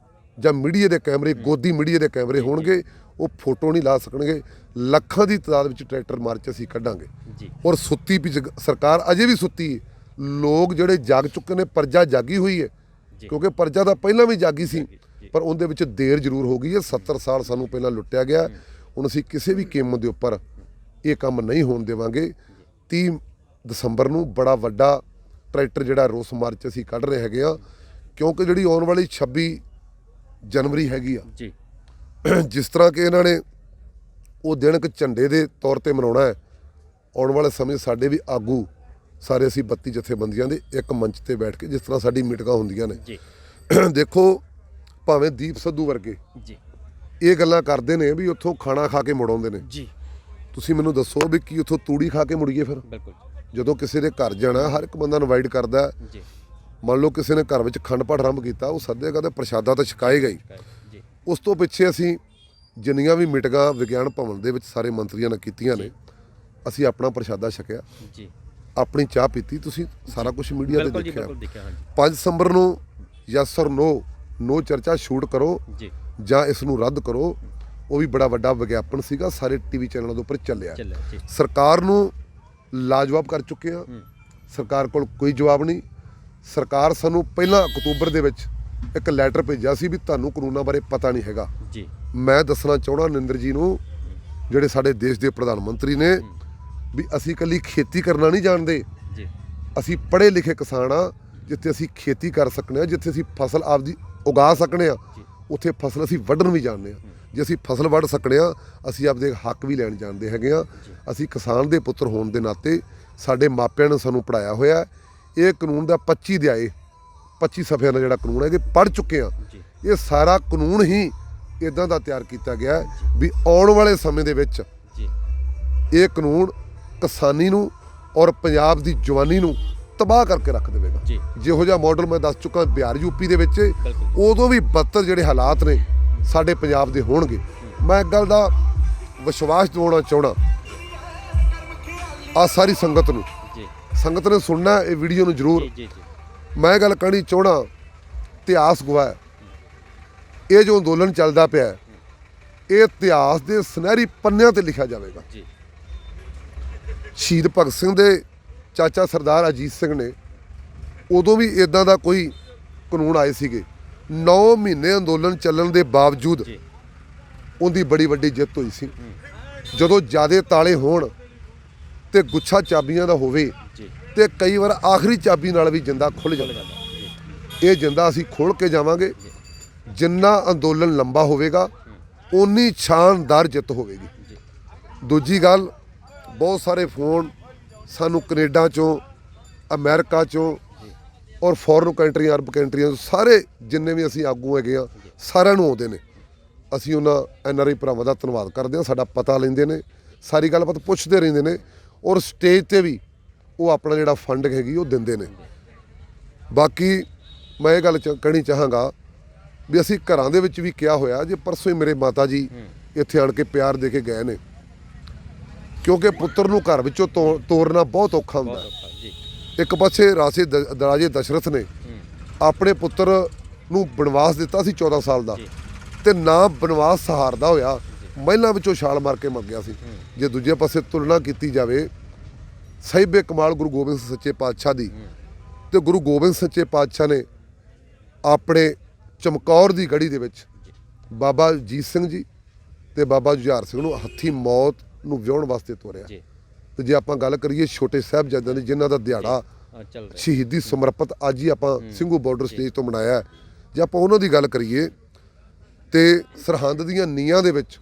ਜਾਂ ਮੀਡੀਆ ਦੇ ਕੈਮਰੇ, ਗੋਦੀ ਮੀਡੀਆ ਦੇ ਕੈਮਰੇ ਹੋਣਗੇ, ਉਹ ਫੋਟੋ ਨਹੀਂ ਲਾ ਸਕਣਗੇ। ਲੱਖਾਂ ਦੀ ਤਾਦਾਦ ਵਿੱਚ ਟਰੈਕਟਰ ਮਾਰਚ ਅਸੀਂ ਕੱਢਾਂਗੇ। ਔਰ ਸੁੱਤੀ ਵੀ ਸਰਕਾਰ ਅਜੇ ਵੀ ਸੁੱਤੀ ਹੈ। ਲੋਕ ਜਿਹੜੇ ਜਾਗ ਚੁੱਕੇ ਨੇ, ਪਰਜਾ ਜਾਗੀ ਹੋਈ ਹੈ, ਕਿਉਂਕਿ ਪਰਜਾ ਤਾਂ ਪਹਿਲਾਂ ਵੀ ਜਾਗੀ ਸੀ, ਪਰ ਉਹਦੇ ਵਿੱਚ ਦੇਰ ਜ਼ਰੂਰ ਹੋ ਗਈ ਹੈ। 70 ਸਾਲ ਸਾਨੂੰ ਪਹਿਲਾਂ ਲੁੱਟਿਆ ਗਿਆ। ਹੁਣ ਅਸੀਂ ਕਿਸੇ ਵੀ ਕੀਮਤ ਦੇ ਉੱਪਰ ਇਹ ਕੰਮ ਨਹੀਂ ਹੋਣ ਦੇਵਾਂਗੇ। 30 ਦਸੰਬਰ ਨੂੰ ਬੜਾ ਵੱਡਾ ਟਰੈਕਟਰ ਜਿਹੜਾ ਰੋਸ ਮਾਰਚ ਅਸੀਂ ਕੱਢ ਰਹੇ ਹੈਗੇ ਆ, ਕਿਉਂਕਿ ਜਿਹੜੀ ਆਉਣ ਵਾਲੀ 26 ਜਨਵਰੀ ਹੈਗੀ ਆ, ਜਿਸ ਤਰ੍ਹਾਂ ਕਿ ਇਹਨਾਂ ਨੇ ਉਹ ਦਿਨ ਇੱਕ ਝੰਡੇ ਦੇ ਤੌਰ ਤੇ ਮਨਾਉਣਾ ਹੈ। ਆਉਣ ਵਾਲੇ ਸਮੇਂ ਸਾਡੇ ਵੀ ਆਗੂ ਸਾਰੇ ਅਸੀਂ 32 ਜਥੇਬੰਦੀਆਂ ਦੇ ਇੱਕ ਮੰਚ ਤੇ ਬੈਠ ਕੇ, ਜਿਸ ਤਰ੍ਹਾਂ ਸਾਡੀ ਮੀਟਿੰਗਾਂ ਹੁੰਦੀਆਂ ਨੇ, ਦੇਖੋ ਭਾਵੇਂ ਦੀਪ ਸਿੱਧੂ ਵਰਗੇ ਇਹ ਗੱਲਾਂ ਕਰਦੇ ਨੇ ਵੀ ਉੱਥੋਂ ਖਾਣਾ ਖਾ ਕੇ ਮੁੜ ਆਉਂਦੇ ਨੇ। ਤੁਸੀਂ ਮੈਨੂੰ ਦੱਸੋ ਵੀ ਕੀ ਉੱਥੋਂ ਤੂੜੀ ਖਾ ਕੇ ਮੁੜੀਏ? ਫਿਰ ਜਦੋਂ ਕਿਸੇ ਦੇ ਘਰ ਜਾਣਾ, ਹਰ ਇੱਕ ਬੰਦਾ ਇਨਵਾਈਟ ਕਰਦਾ, ਮੰਨ ਲਓ ਕਿਸੇ ਨੇ ਘਰ ਵਿੱਚ ਅਖੰਡ ਪਾਠ ਆਰੰਭ ਕੀਤਾ, ਉਹ ਸੱਦੇਗਾ ਤੇ ਪ੍ਰਸ਼ਾਦਾ ਤਾਂ ਛਕਾਏਗਾ ਹੀ। ਜੀ ਉਸ ਤੋਂ ਪਿੱਛੇ ਅਸੀਂ ਜਿੰਨੀਆਂ ਵੀ ਮੀਟਿੰਗਾਂ ਵਿਗਿਆਨ ਭਵਨ ਦੇ ਵਿੱਚ ਸਾਰੇ ਮੰਤਰੀਆਂ ਨੇ ਕੀਤੀਆਂ ਨੇ, ਅਸੀਂ ਆਪਣਾ ਪ੍ਰਸ਼ਾਦਾ ਛਕਿਆ, ਜੀ ਆਪਣੀ ਚਾਹ ਪੀਤੀ। ਤੁਸੀਂ ਸਾਰਾ ਕੁਝ ਮੀਡੀਆ ਤੇ ਬਿਲਕੁਲ ਜੀ, ਦੇਖਿਆ। ਬਿਲਕੁਲ ਦੇਖਿਆ, ਹਾਂਜੀ 5 ਦਸੰਬਰ ਨੂੰ ਯੈਸ ਔਰ ਨੋ ਚਰਚਾ ਸ਼ੂਟ ਕਰੋ ਜੀ ਜਾਂ ਇਸ ਨੂੰ ਰੱਦ ਕਰੋ, ਉਹ ਵੀ ਬੜਾ ਵੱਡਾ ਵਿਗਿਆਪਨ ਸੀਗਾ, ਸਾਰੇ ਟੀਵੀ ਚੈਨਲਾਂ ਦੇ ਉੱਪਰ ਚੱਲਿਆ। ਚੱਲਿਆ ਜੀ। ਸਰਕਾਰ ਨੂੰ ਲਾਜਵਾਬ ਕਰ ਚੁੱਕੇ ਆ, ਸਰਕਾਰ ਕੋਲ ਕੋਈ ਜਵਾਬ ਨਹੀਂ। ਸਰਕਾਰ ਸਾਨੂੰ ਪਹਿਲਾਂ ਅਕਤੂਬਰ ਦੇ ਵਿੱਚ ਇੱਕ ਲੈਟਰ ਭੇਜਿਆ ਸੀ ਵੀ ਤੁਹਾਨੂੰ ਕਾਨੂੰਨਾਂ ਬਾਰੇ ਪਤਾ ਨਹੀਂ ਹੈਗਾ। ਜੀ ਮੈਂ ਦੱਸਣਾ ਚਾਹੁੰਦਾ ਨਰਿੰਦਰ ਜੀ ਨੂੰ, ਜਿਹੜੇ ਸਾਡੇ ਦੇਸ਼ ਦੇ ਪ੍ਰਧਾਨ ਮੰਤਰੀ ਨੇ, ਵੀ ਅਸੀਂ ਇਕੱਲੀ ਖੇਤੀ ਕਰਨਾ ਨਹੀਂ ਜਾਣਦੇ, ਜੀ ਅਸੀਂ ਪੜ੍ਹੇ ਲਿਖੇ ਕਿਸਾਨ ਆ। ਜਿੱਥੇ ਅਸੀਂ ਖੇਤੀ ਕਰ ਸਕਨੇ ਆ, ਜਿੱਥੇ ਅਸੀਂ ਫਸਲ ਆਪਦੀ ਉਗਾ ਸਕਨੇ ਆ, ਉੱਥੇ ਫਸਲ ਅਸੀਂ ਵੱਢਣ ਵੀ ਜਾਣਦੇ ਆ। ਜੇ ਅਸੀਂ ਫਸਲ ਵੱਢ ਸਕਨੇ ਆ, ਅਸੀਂ ਆਪਦੇ ਹੱਕ ਵੀ ਲੈਣ ਜਾਣਦੇ ਹੈਗੇ ਆ। ਅਸੀਂ ਕਿਸਾਨ ਦੇ ਪੁੱਤਰ ਹੋਣ ਦੇ ਨਾਤੇ ਸਾਡੇ ਮਾਪਿਆਂ ਨੇ ਸਾਨੂੰ ਪੜ੍ਹਾਇਆ ਹੋਇਆ। ਇਹ ਕਾਨੂੰਨ ਦਾ 25 ਸਫ਼ਿਆਂ ਦਾ ਜਿਹੜਾ ਕਾਨੂੰਨ ਹੈ, ਇਹ ਪੜ੍ਹ ਚੁੱਕੇ ਆ। ਇਹ ਸਾਰਾ ਕਾਨੂੰਨ ਹੀ ਇਦਾਂ ਦਾ ਤਿਆਰ ਕੀਤਾ ਗਿਆ ਵੀ ਆਉਣ ਵਾਲੇ ਸਮੇਂ ਦੇ ਵਿੱਚ ਇਹ ਕਾਨੂੰਨ ਕਿਸਾਨੀ ਨੂੰ ਔਰ ਪੰਜਾਬ ਦੀ ਜਵਾਨੀ ਨੂੰ ਤਬਾਹ ਕਰਕੇ ਰੱਖ ਦੇਵੇਗਾ। ਜਿਹੋ ਜਿਹਾ ਮਾਡਲ ਮੈਂ ਦੱਸ ਚੁੱਕਾ ਬਿਹਾਰ ਯੂਪੀ ਦੇ ਵਿੱਚ, ਉਦੋਂ ਵੀ ਬੱਤਰ ਜਿਹੜੇ ਹਾਲਾਤ ਨੇ ਸਾਡੇ ਪੰਜਾਬ ਦੇ ਹੋਣਗੇ। ਮੈਂ ਇੱਕ ਗੱਲ ਦਾ ਵਿਸ਼ਵਾਸ ਦਿਵਾਉਣਾ ਚਾਹਣਾ ਆ ਸਾਰੀ ਸੰਗਤ ਨੂੰ, ਸੰਗਤ ਨੇ ਸੁਣਨਾ ਇਹ ਵੀਡੀਓ ਨੂੰ ਜ਼ਰੂਰ। ਮੈਂ ਗੱਲ ਕਹਿਣੀ ਚਾਹਣਾ, ਇਤਿਹਾਸ ਗਵਾਹ, ਇਹ ਜੋ ਅੰਦੋਲਨ ਚੱਲਦਾ ਪਿਆ, ਇਹ ਇਤਿਹਾਸ ਦੇ ਸੁਨਹਿਰੀ ਪੰਨਿਆਂ ਤੇ ਲਿਖਿਆ ਜਾਵੇਗਾ। ਸ਼ਹੀਦ ਭਗਤ ਸਿੰਘ ਦੇ ਚਾਚਾ ਸਰਦਾਰ ਅਜੀਤ ਸਿੰਘ ਨੇ ਉਦੋਂ ਵੀ ਇਦਾਂ ਦਾ ਕੋਈ ਕਾਨੂੰਨ ਆਏ ਸੀਗੇ। 9 ਮਹੀਨੇ ਅੰਦੋਲਨ ਚੱਲਣ ਦੇ ਬਾਵਜੂਦ ਉਹਦੀ ਬੜੀ ਵੱਡੀ ਜਿੱਤ ਹੋਈ ਸੀ। ਜਦੋਂ ਜ਼ਿਆਦੇ ਤਾਲੇ ਹੋਣ ਤੇ ਗੁੱਛਾ ਚਾਬੀਆਂ ਦਾ ਹੋਵੇ ਤੇ ਕਈ ਵਾਰ ਆਖਰੀ ਚਾਬੀ ਨਾਲ ਵੀ ਜਿੰਦਾ ਖੁੱਲ ਜਾਂਦਾ। ਇਹ ਜਿੰਦਾ ਅਸੀਂ ਖੋਲ ਕੇ ਜਾਵਾਂਗੇ। ਜਿੰਨਾ ਅੰਦੋਲਨ ਲੰਬਾ ਹੋਵੇਗਾ, ਓਨੀ ਸ਼ਾਨਦਾਰ ਜਿੱਤ ਹੋਵੇਗੀ। ਦੂਜੀ ਗੱਲ, ਬਹੁਤ ਸਾਰੇ ਫੋਨ ਸਾਨੂੰ ਕੈਨੇਡਾ ਚੋਂ, ਅਮਰੀਕਾ ਚੋਂ ਔਰ ਫੋਰਨ ਕੰਟਰੀਆਂ, ਅਰਬ ਕੰਟਰੀਆਂ ਤੋਂ, ਸਾਰੇ ਜਿੰਨੇ ਵੀ ਅਸੀਂ ਆਗੂ ਹੈਗੇ ਆ, ਸਾਰਿਆਂ ਨੂੰ ਆਉਂਦੇ ਨੇ। ਅਸੀਂ ਉਹਨਾਂ NRI ਭਰਾਵਾਂ ਦਾ ਧੰਨਵਾਦ ਕਰਦੇ ਹਾਂ। ਸਾਡਾ ਪਤਾ ਲੈਂਦੇ ਨੇ, ਸਾਰੀ ਗੱਲਬਾਤ ਪੁੱਛਦੇ ਰਹਿੰਦੇ ਨੇ ਔਰ ਸਟੇਜ ਤੇ ਵੀ ਉਹ ਆਪਣਾ ਜਿਹੜਾ ਫੰਡ ਹੈਗੀ ਉਹ ਦਿੰਦੇ ਨੇ। ਬਾਕੀ ਮੈਂ ਇਹ ਗੱਲ ਕਹਿਣੀ ਚਾਹਾਂਗਾ ਵੀ ਅਸੀਂ ਘਰਾਂ ਦੇ ਵਿੱਚ ਵੀ ਕਿਹਾ ਹੋਇਆ, ਜੇ ਪਰਸੋਂ ਹੀ ਮੇਰੇ ਮਾਤਾ ਜੀ ਇੱਥੇ ਆਣ ਕੇ ਪਿਆਰ ਦੇ ਕੇ ਗਏ ਨੇ, ਕਿਉਂਕਿ ਪੁੱਤਰ ਨੂੰ ਘਰ ਵਿੱਚੋਂ ਤੋਰਨਾ ਬਹੁਤ ਔਖਾ ਹੁੰਦਾ। ਇੱਕ ਪਾਸੇ ਰਾਜੇ ਦਸ਼ਰਥ ਨੇ ਆਪਣੇ ਪੁੱਤਰ ਨੂੰ ਬਨਵਾਸ ਦਿੱਤਾ ਸੀ 14 ਸਾਲ ਦਾ, ਤੇ ਨਾ ਬਨਵਾਸ ਸਹਾਰਦਾ ਹੋਇਆ ਮਹਿਲਾਂ ਵਿੱਚੋਂ ਛਾਲ ਮਾਰ ਕੇ ਮਰ ਗਿਆ ਸੀ। ਜੇ ਦੂਜੇ ਪਾਸੇ ਤੁਲਨਾ ਕੀਤੀ ਜਾਵੇ ਸਾਹਿਬੇ ਕਮਾਲ ਗੁਰੂ ਗੋਬਿੰਦ ਸਿੰਘ ਸੱਚੇ ਪਾਤਸ਼ਾਹ ਦੀ, ਤੇ ਗੁਰੂ ਗੋਬਿੰਦ ਸੱਚੇ ਪਾਤਸ਼ਾਹ ਨੇ ਆਪਣੇ ਚਮਕੌਰ ਦੀ ਗੜੀ ਦੇ ਵਿੱਚ ਬਾਬਾ ਅਜੀਤ ਸਿੰਘ ਜੀ ਤੇ ਬਾਬਾ ਜੁਝਾਰ ਸਿੰਘ ਨੂੰ ਹੱਥੀਂ ਮੌਤ ਨੂੰ ਵਿਆਉਣ ਵਾਸਤੇ ਤੋਰਿਆ। ਤੇ ਜੇ ਆਪਾਂ ਗੱਲ ਕਰੀਏ ਛੋਟੇ ਸਾਹਿਬਜ਼ਾਦਿਆਂ ਦੀ, ਜਿਨ੍ਹਾਂ ਦਾ ਦਿਹਾੜਾ ਸ਼ਹੀਦੀ ਸਮਰਪਿਤ ਅੱਜ ਹੀ ਆਪਾਂ ਸਿੰਘੂ ਬਾਰਡਰ ਸਟੇਜ ਤੋਂ ਮਨਾਇਆ, ਜੇ ਆਪਾਂ ਉਹਨਾਂ ਦੀ ਗੱਲ ਕਰੀਏ ਤੇ ਸਰਹੰਦ ਦੀਆਂ ਨੀਹਾਂ ਦੇ ਵਿੱਚ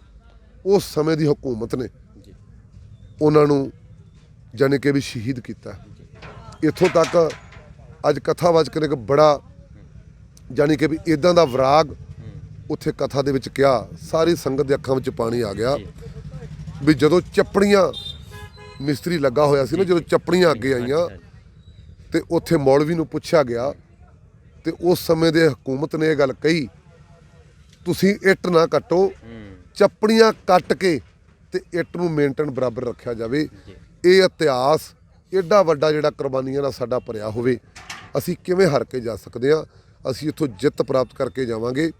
ਉਸ ਸਮੇਂ ਦੀ ਹਕੂਮਤ ਨੇ ਉਹਨਾਂ ਨੂੰ ਜਾਣੀ ਕਿ ਵੀ ਸ਼ਹੀਦ ਕੀਤਾ। ਇੱਥੋਂ ਤੱਕ ਅੱਜ ਕਥਾਵਾਚਕ ਨੇ ਇੱਕ ਬੜਾ ਜਾਣੀ ਕਿ ਵੀ ਇਦਾਂ ਦਾ ਵਿਰਾਗ ਉੱਥੇ ਕਥਾ ਦੇ ਵਿੱਚ ਕਿਹਾ, ਸਾਰੀ ਸੰਗਤ ਦੇ ਅੱਖਾਂ ਵਿੱਚ ਪਾਣੀ ਆ ਗਿਆ ਵੀ ਜਦੋਂ ਚੱਪੜੀਆਂ ਮਿਸਤਰੀ ਲੱਗਾ ਹੋਇਆ ਸੀ ਨਾ, ਜਦੋਂ ਚੱਪੜੀਆਂ ਅੱਗੇ ਆਈਆਂ ਤੇ ਉੱਥੇ ਮੌਲਵੀ ਨੂੰ ਪੁੱਛਿਆ ਗਿਆ ਤੇ ਉਸ ਸਮੇਂ ਦੇ ਹਕੂਮਤ ਨੇ ਇਹ ਗੱਲ ਕਹੀ, ਤੁਸੀਂ ਇੱਟ ਨਾ ਕੱਟੋ, ਚੱਪੜੀਆਂ ਕੱਟ ਕੇ ਤੇ ਇੱਟ ਨੂੰ ਮੇਨਟੇਨ ਬਰਾਬਰ ਰੱਖਿਆ ਜਾਵੇ। ਇਹ ਇਤਿਹਾਸ ਐਡਾ ਵੱਡਾ ਜਿਹੜਾ ਕੁਰਬਾਨੀਆਂ ਨਾਲ ਸਾਡਾ ਭਰਿਆ ਹੋਵੇ, ਅਸੀਂ ਕਿਵੇਂ ਹਾਰ ਕੇ ਜਾ ਸਕਦੇ ਹਾਂ? ਅਸੀਂ ਇੱਥੋਂ ਜਿੱਤ ਪ੍ਰਾਪਤ ਕਰਕੇ ਜਾਵਾਂਗੇ।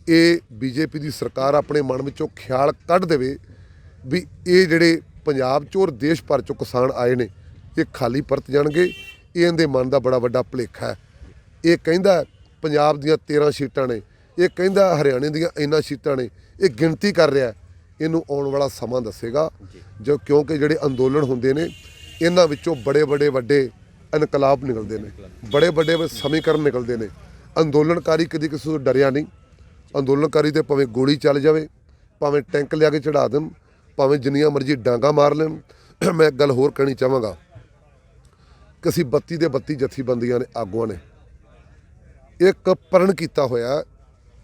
ਇਹ BJP ਦੀ ਸਰਕਾਰ ਆਪਣੇ ਮਨ ਵਿੱਚੋਂ ਖਿਆਲ ਕੱਢ ਦੇਵੇ ਵੀ ਇਹ ਜਿਹੜੇ ਪੰਜਾਬ 'ਚੋਂ ਔਰ ਦੇਸ਼ ਭਰ 'ਚੋਂ ਕਿਸਾਨ ਆਏ ਨੇ, ਇਹ ਖਾਲੀ ਪਰਤ ਜਾਣਗੇ। ਇਹ ਇਹਦੇ ਮਨ ਦਾ ਬੜਾ ਵੱਡਾ ਭੁਲੇਖਾ ਹੈ। ਇਹ ਕਹਿੰਦਾ ਪੰਜਾਬ ਦੀਆਂ 13 ਸੀਟਾਂ ਨੇ, ਇਹ ਕਹਿੰਦਾ ਹਰਿਆਣੇ ਦੀਆਂ ਇੰਨਾ ਸੀਟਾਂ ਨੇ, ਇਹ ਗਿਣਤੀ ਕਰ ਰਿਹਾ। ਇਹਨੂੰ ਆਉਣ ਵਾਲਾ ਸਮਾਂ ਦੱਸੇਗਾ, ਜੋ ਕਿਉਂਕਿ ਜਿਹੜੇ ਅੰਦੋਲਨ ਹੁੰਦੇ ਨੇ ਇਹਨਾਂ ਵਿੱਚੋਂ ਬੜੇ ਵੱਡੇ ਇਨਕਲਾਬ ਨਿਕਲਦੇ ਨੇ, ਬੜੇ ਸਮੀਕਰਨ ਨਿਕਲਦੇ ਨੇ। ਅੰਦੋਲਨਕਾਰੀ ਕਦੀ ਕਿਸੇ ਤੋਂ ਡਰਿਆ ਨਹੀਂ। ਅੰਦੋਲਨਕਾਰੀ ਤੇ ਭਾਵੇਂ ਗੋਲੀ ਚੱਲ ਜਾਵੇ, ਭਾਵੇਂ ਟੈਂਕ ਲਿਆ ਕੇ ਚੜਾ ਦੇਣ, ਭਾਵੇਂ ਜਿੰਨੀਆਂ ਮਰਜ਼ੀ ਡਾਂਗਾ ਮਾਰ ਲੈਣ। ਮੈਂ ਇੱਕ ਗੱਲ ਹੋਰ ਕਹਿਣੀ ਚਾਹਾਂਗਾ ਕਿ ਅਸੀਂ 32 ਦੇ 32 ਜਥੇਬੰਦੀਆਂ ਨੇ, ਆਗੂਆਂ ਨੇ ਇੱਕ ਪ੍ਰਣ ਕੀਤਾ ਹੋਇਆ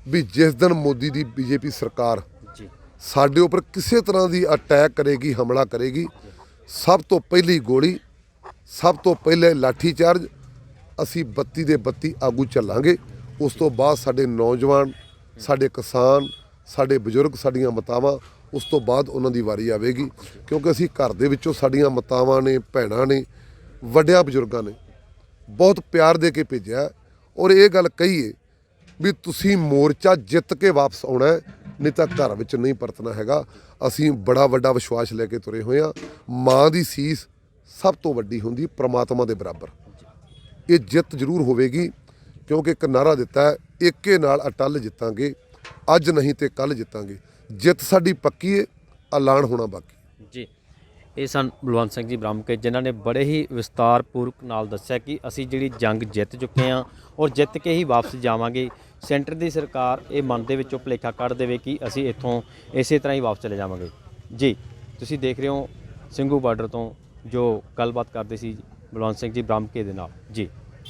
ਵੀ ਜਿਸ ਦਿਨ ਮੋਦੀ ਦੀ BJP ਸਰਕਾਰ ਸਾਡੇ ਉੱਪਰ ਕਿਸੇ ਤਰ੍ਹਾਂ ਦੀ ਅਟੈਕ ਕਰੇਗੀ, ਹਮਲਾ ਕਰੇਗੀ, ਸਭ ਤੋਂ ਪਹਿਲੀ ਗੋਲੀ, ਸਭ ਤੋਂ ਪਹਿਲੇ ਲਾਠੀ ਚਾਰਜ ਅਸੀਂ 32 ਦੇ 32 ਆਗੂ ਚੱਲਾਂਗੇ। ਉਸ ਤੋਂ ਬਾਅਦ ਸਾਡੇ ਨੌਜਵਾਨ, ਸਾਡੇ ਕਿਸਾਨ, ਸਾਡੇ ਬਜ਼ੁਰਗ, ਸਾਡੀਆਂ ਮਾਤਾਵਾਂ, ਉਸ ਤੋਂ ਬਾਅਦ ਉਹਨਾਂ ਦੀ ਵਾਰੀ ਆਵੇਗੀ। ਕਿਉਂਕਿ ਅਸੀਂ ਘਰ ਦੇ ਵਿੱਚੋਂ ਸਾਡੀਆਂ ਮਾਤਾਵਾਂ ਨੇ, ਭੈਣਾਂ ਨੇ, ਵੱਡਿਆਂ ਬਜ਼ੁਰਗਾਂ ਨੇ ਬਹੁਤ ਪਿਆਰ ਦੇ ਕੇ ਭੇਜਿਆ ਔਰ ਇਹ ਗੱਲ ਕਹੀਏ ਵੀ ਤੁਸੀਂ ਮੋਰਚਾ ਜਿੱਤ ਕੇ ਵਾਪਸ ਆਉਣਾ ਹੈ, ਨਹੀਂ ਤਾਂ ਘਰ ਵਿੱਚ ਨਹੀਂ ਪਰਤਣਾ ਹੈਗਾ। ਅਸੀਂ ਬੜਾ ਵੱਡਾ ਵਿਸ਼ਵਾਸ ਲੈ ਕੇ ਤੁਰੇ ਹੋਏ ਹਾਂ। ਮਾਂ ਦੀ ਸੀਸ ਸਭ ਤੋਂ ਵੱਡੀ ਹੁੰਦੀ, ਪ੍ਰਮਾਤਮਾ ਦੇ ਬਰਾਬਰ। ਇਹ ਜਿੱਤ ਜ਼ਰੂਰ ਹੋਵੇਗੀ ਕਿਉਂਕਿ ਇੱਕ ਨਾਅਰਾ ਦਿੱਤਾ ਹੈ, ਏਕੇ ਨਾਲ ਅਟੱਲ ਜਿੱਤਾਂਗੇ, ਅੱਜ ਨਹੀਂ ਤੇ ਕੱਲ੍ਹ ਜਿੱਤਾਂਗੇ। ਜਿੱਤ ਸਾਡੀ ਪੱਕੀ ਹੈ, ਐਲਾਨ ਹੋਣਾ ਬਾਕੀ। ਜੀ, ਇਹ ਸਨ ਬਲਵੰਤ ਸਿੰਘ ਜੀ ਬ੍ਰਹਮਕੇ, ਜਿਨ੍ਹਾਂ ਨੇ ਬੜੇ ਹੀ ਵਿਸਤਾਰਪੂਰਵਕ ਨਾਲ ਦੱਸਿਆ ਕਿ ਅਸੀਂ ਜਿਹੜੀ ਜੰਗ ਜਿੱਤ ਚੁੱਕੇ ਹਾਂ ਔਰ ਜਿੱਤ ਕੇ ਹੀ ਵਾਪਸ ਜਾਵਾਂਗੇ। ਸੈਂਟਰ ਦੀ ਸਰਕਾਰ ਇਹ ਮਨ ਦੇ ਵਿੱਚੋਂ ਭੁਲੇਖਾ ਕੱਢ ਦੇਵੇ ਕਿ ਅਸੀਂ ਇੱਥੋਂ ਇਸੇ ਤਰ੍ਹਾਂ ਹੀ ਵਾਪਸ ਚਲੇ ਜਾਵਾਂਗੇ। ਜੀ, ਤੁਸੀਂ ਦੇਖ ਰਹੇ ਹੋ ਸਿੰਘੂ ਬਾਰਡਰ ਤੋਂ ਜੋ ਗੱਲਬਾਤ ਕਰਦੇ ਸੀ ਬਲਵੰਤ ਸਿੰਘ ਜੀ ਬ੍ਰਹਮਕੇ ਦੇ ਨਾਲ। ਜੀ।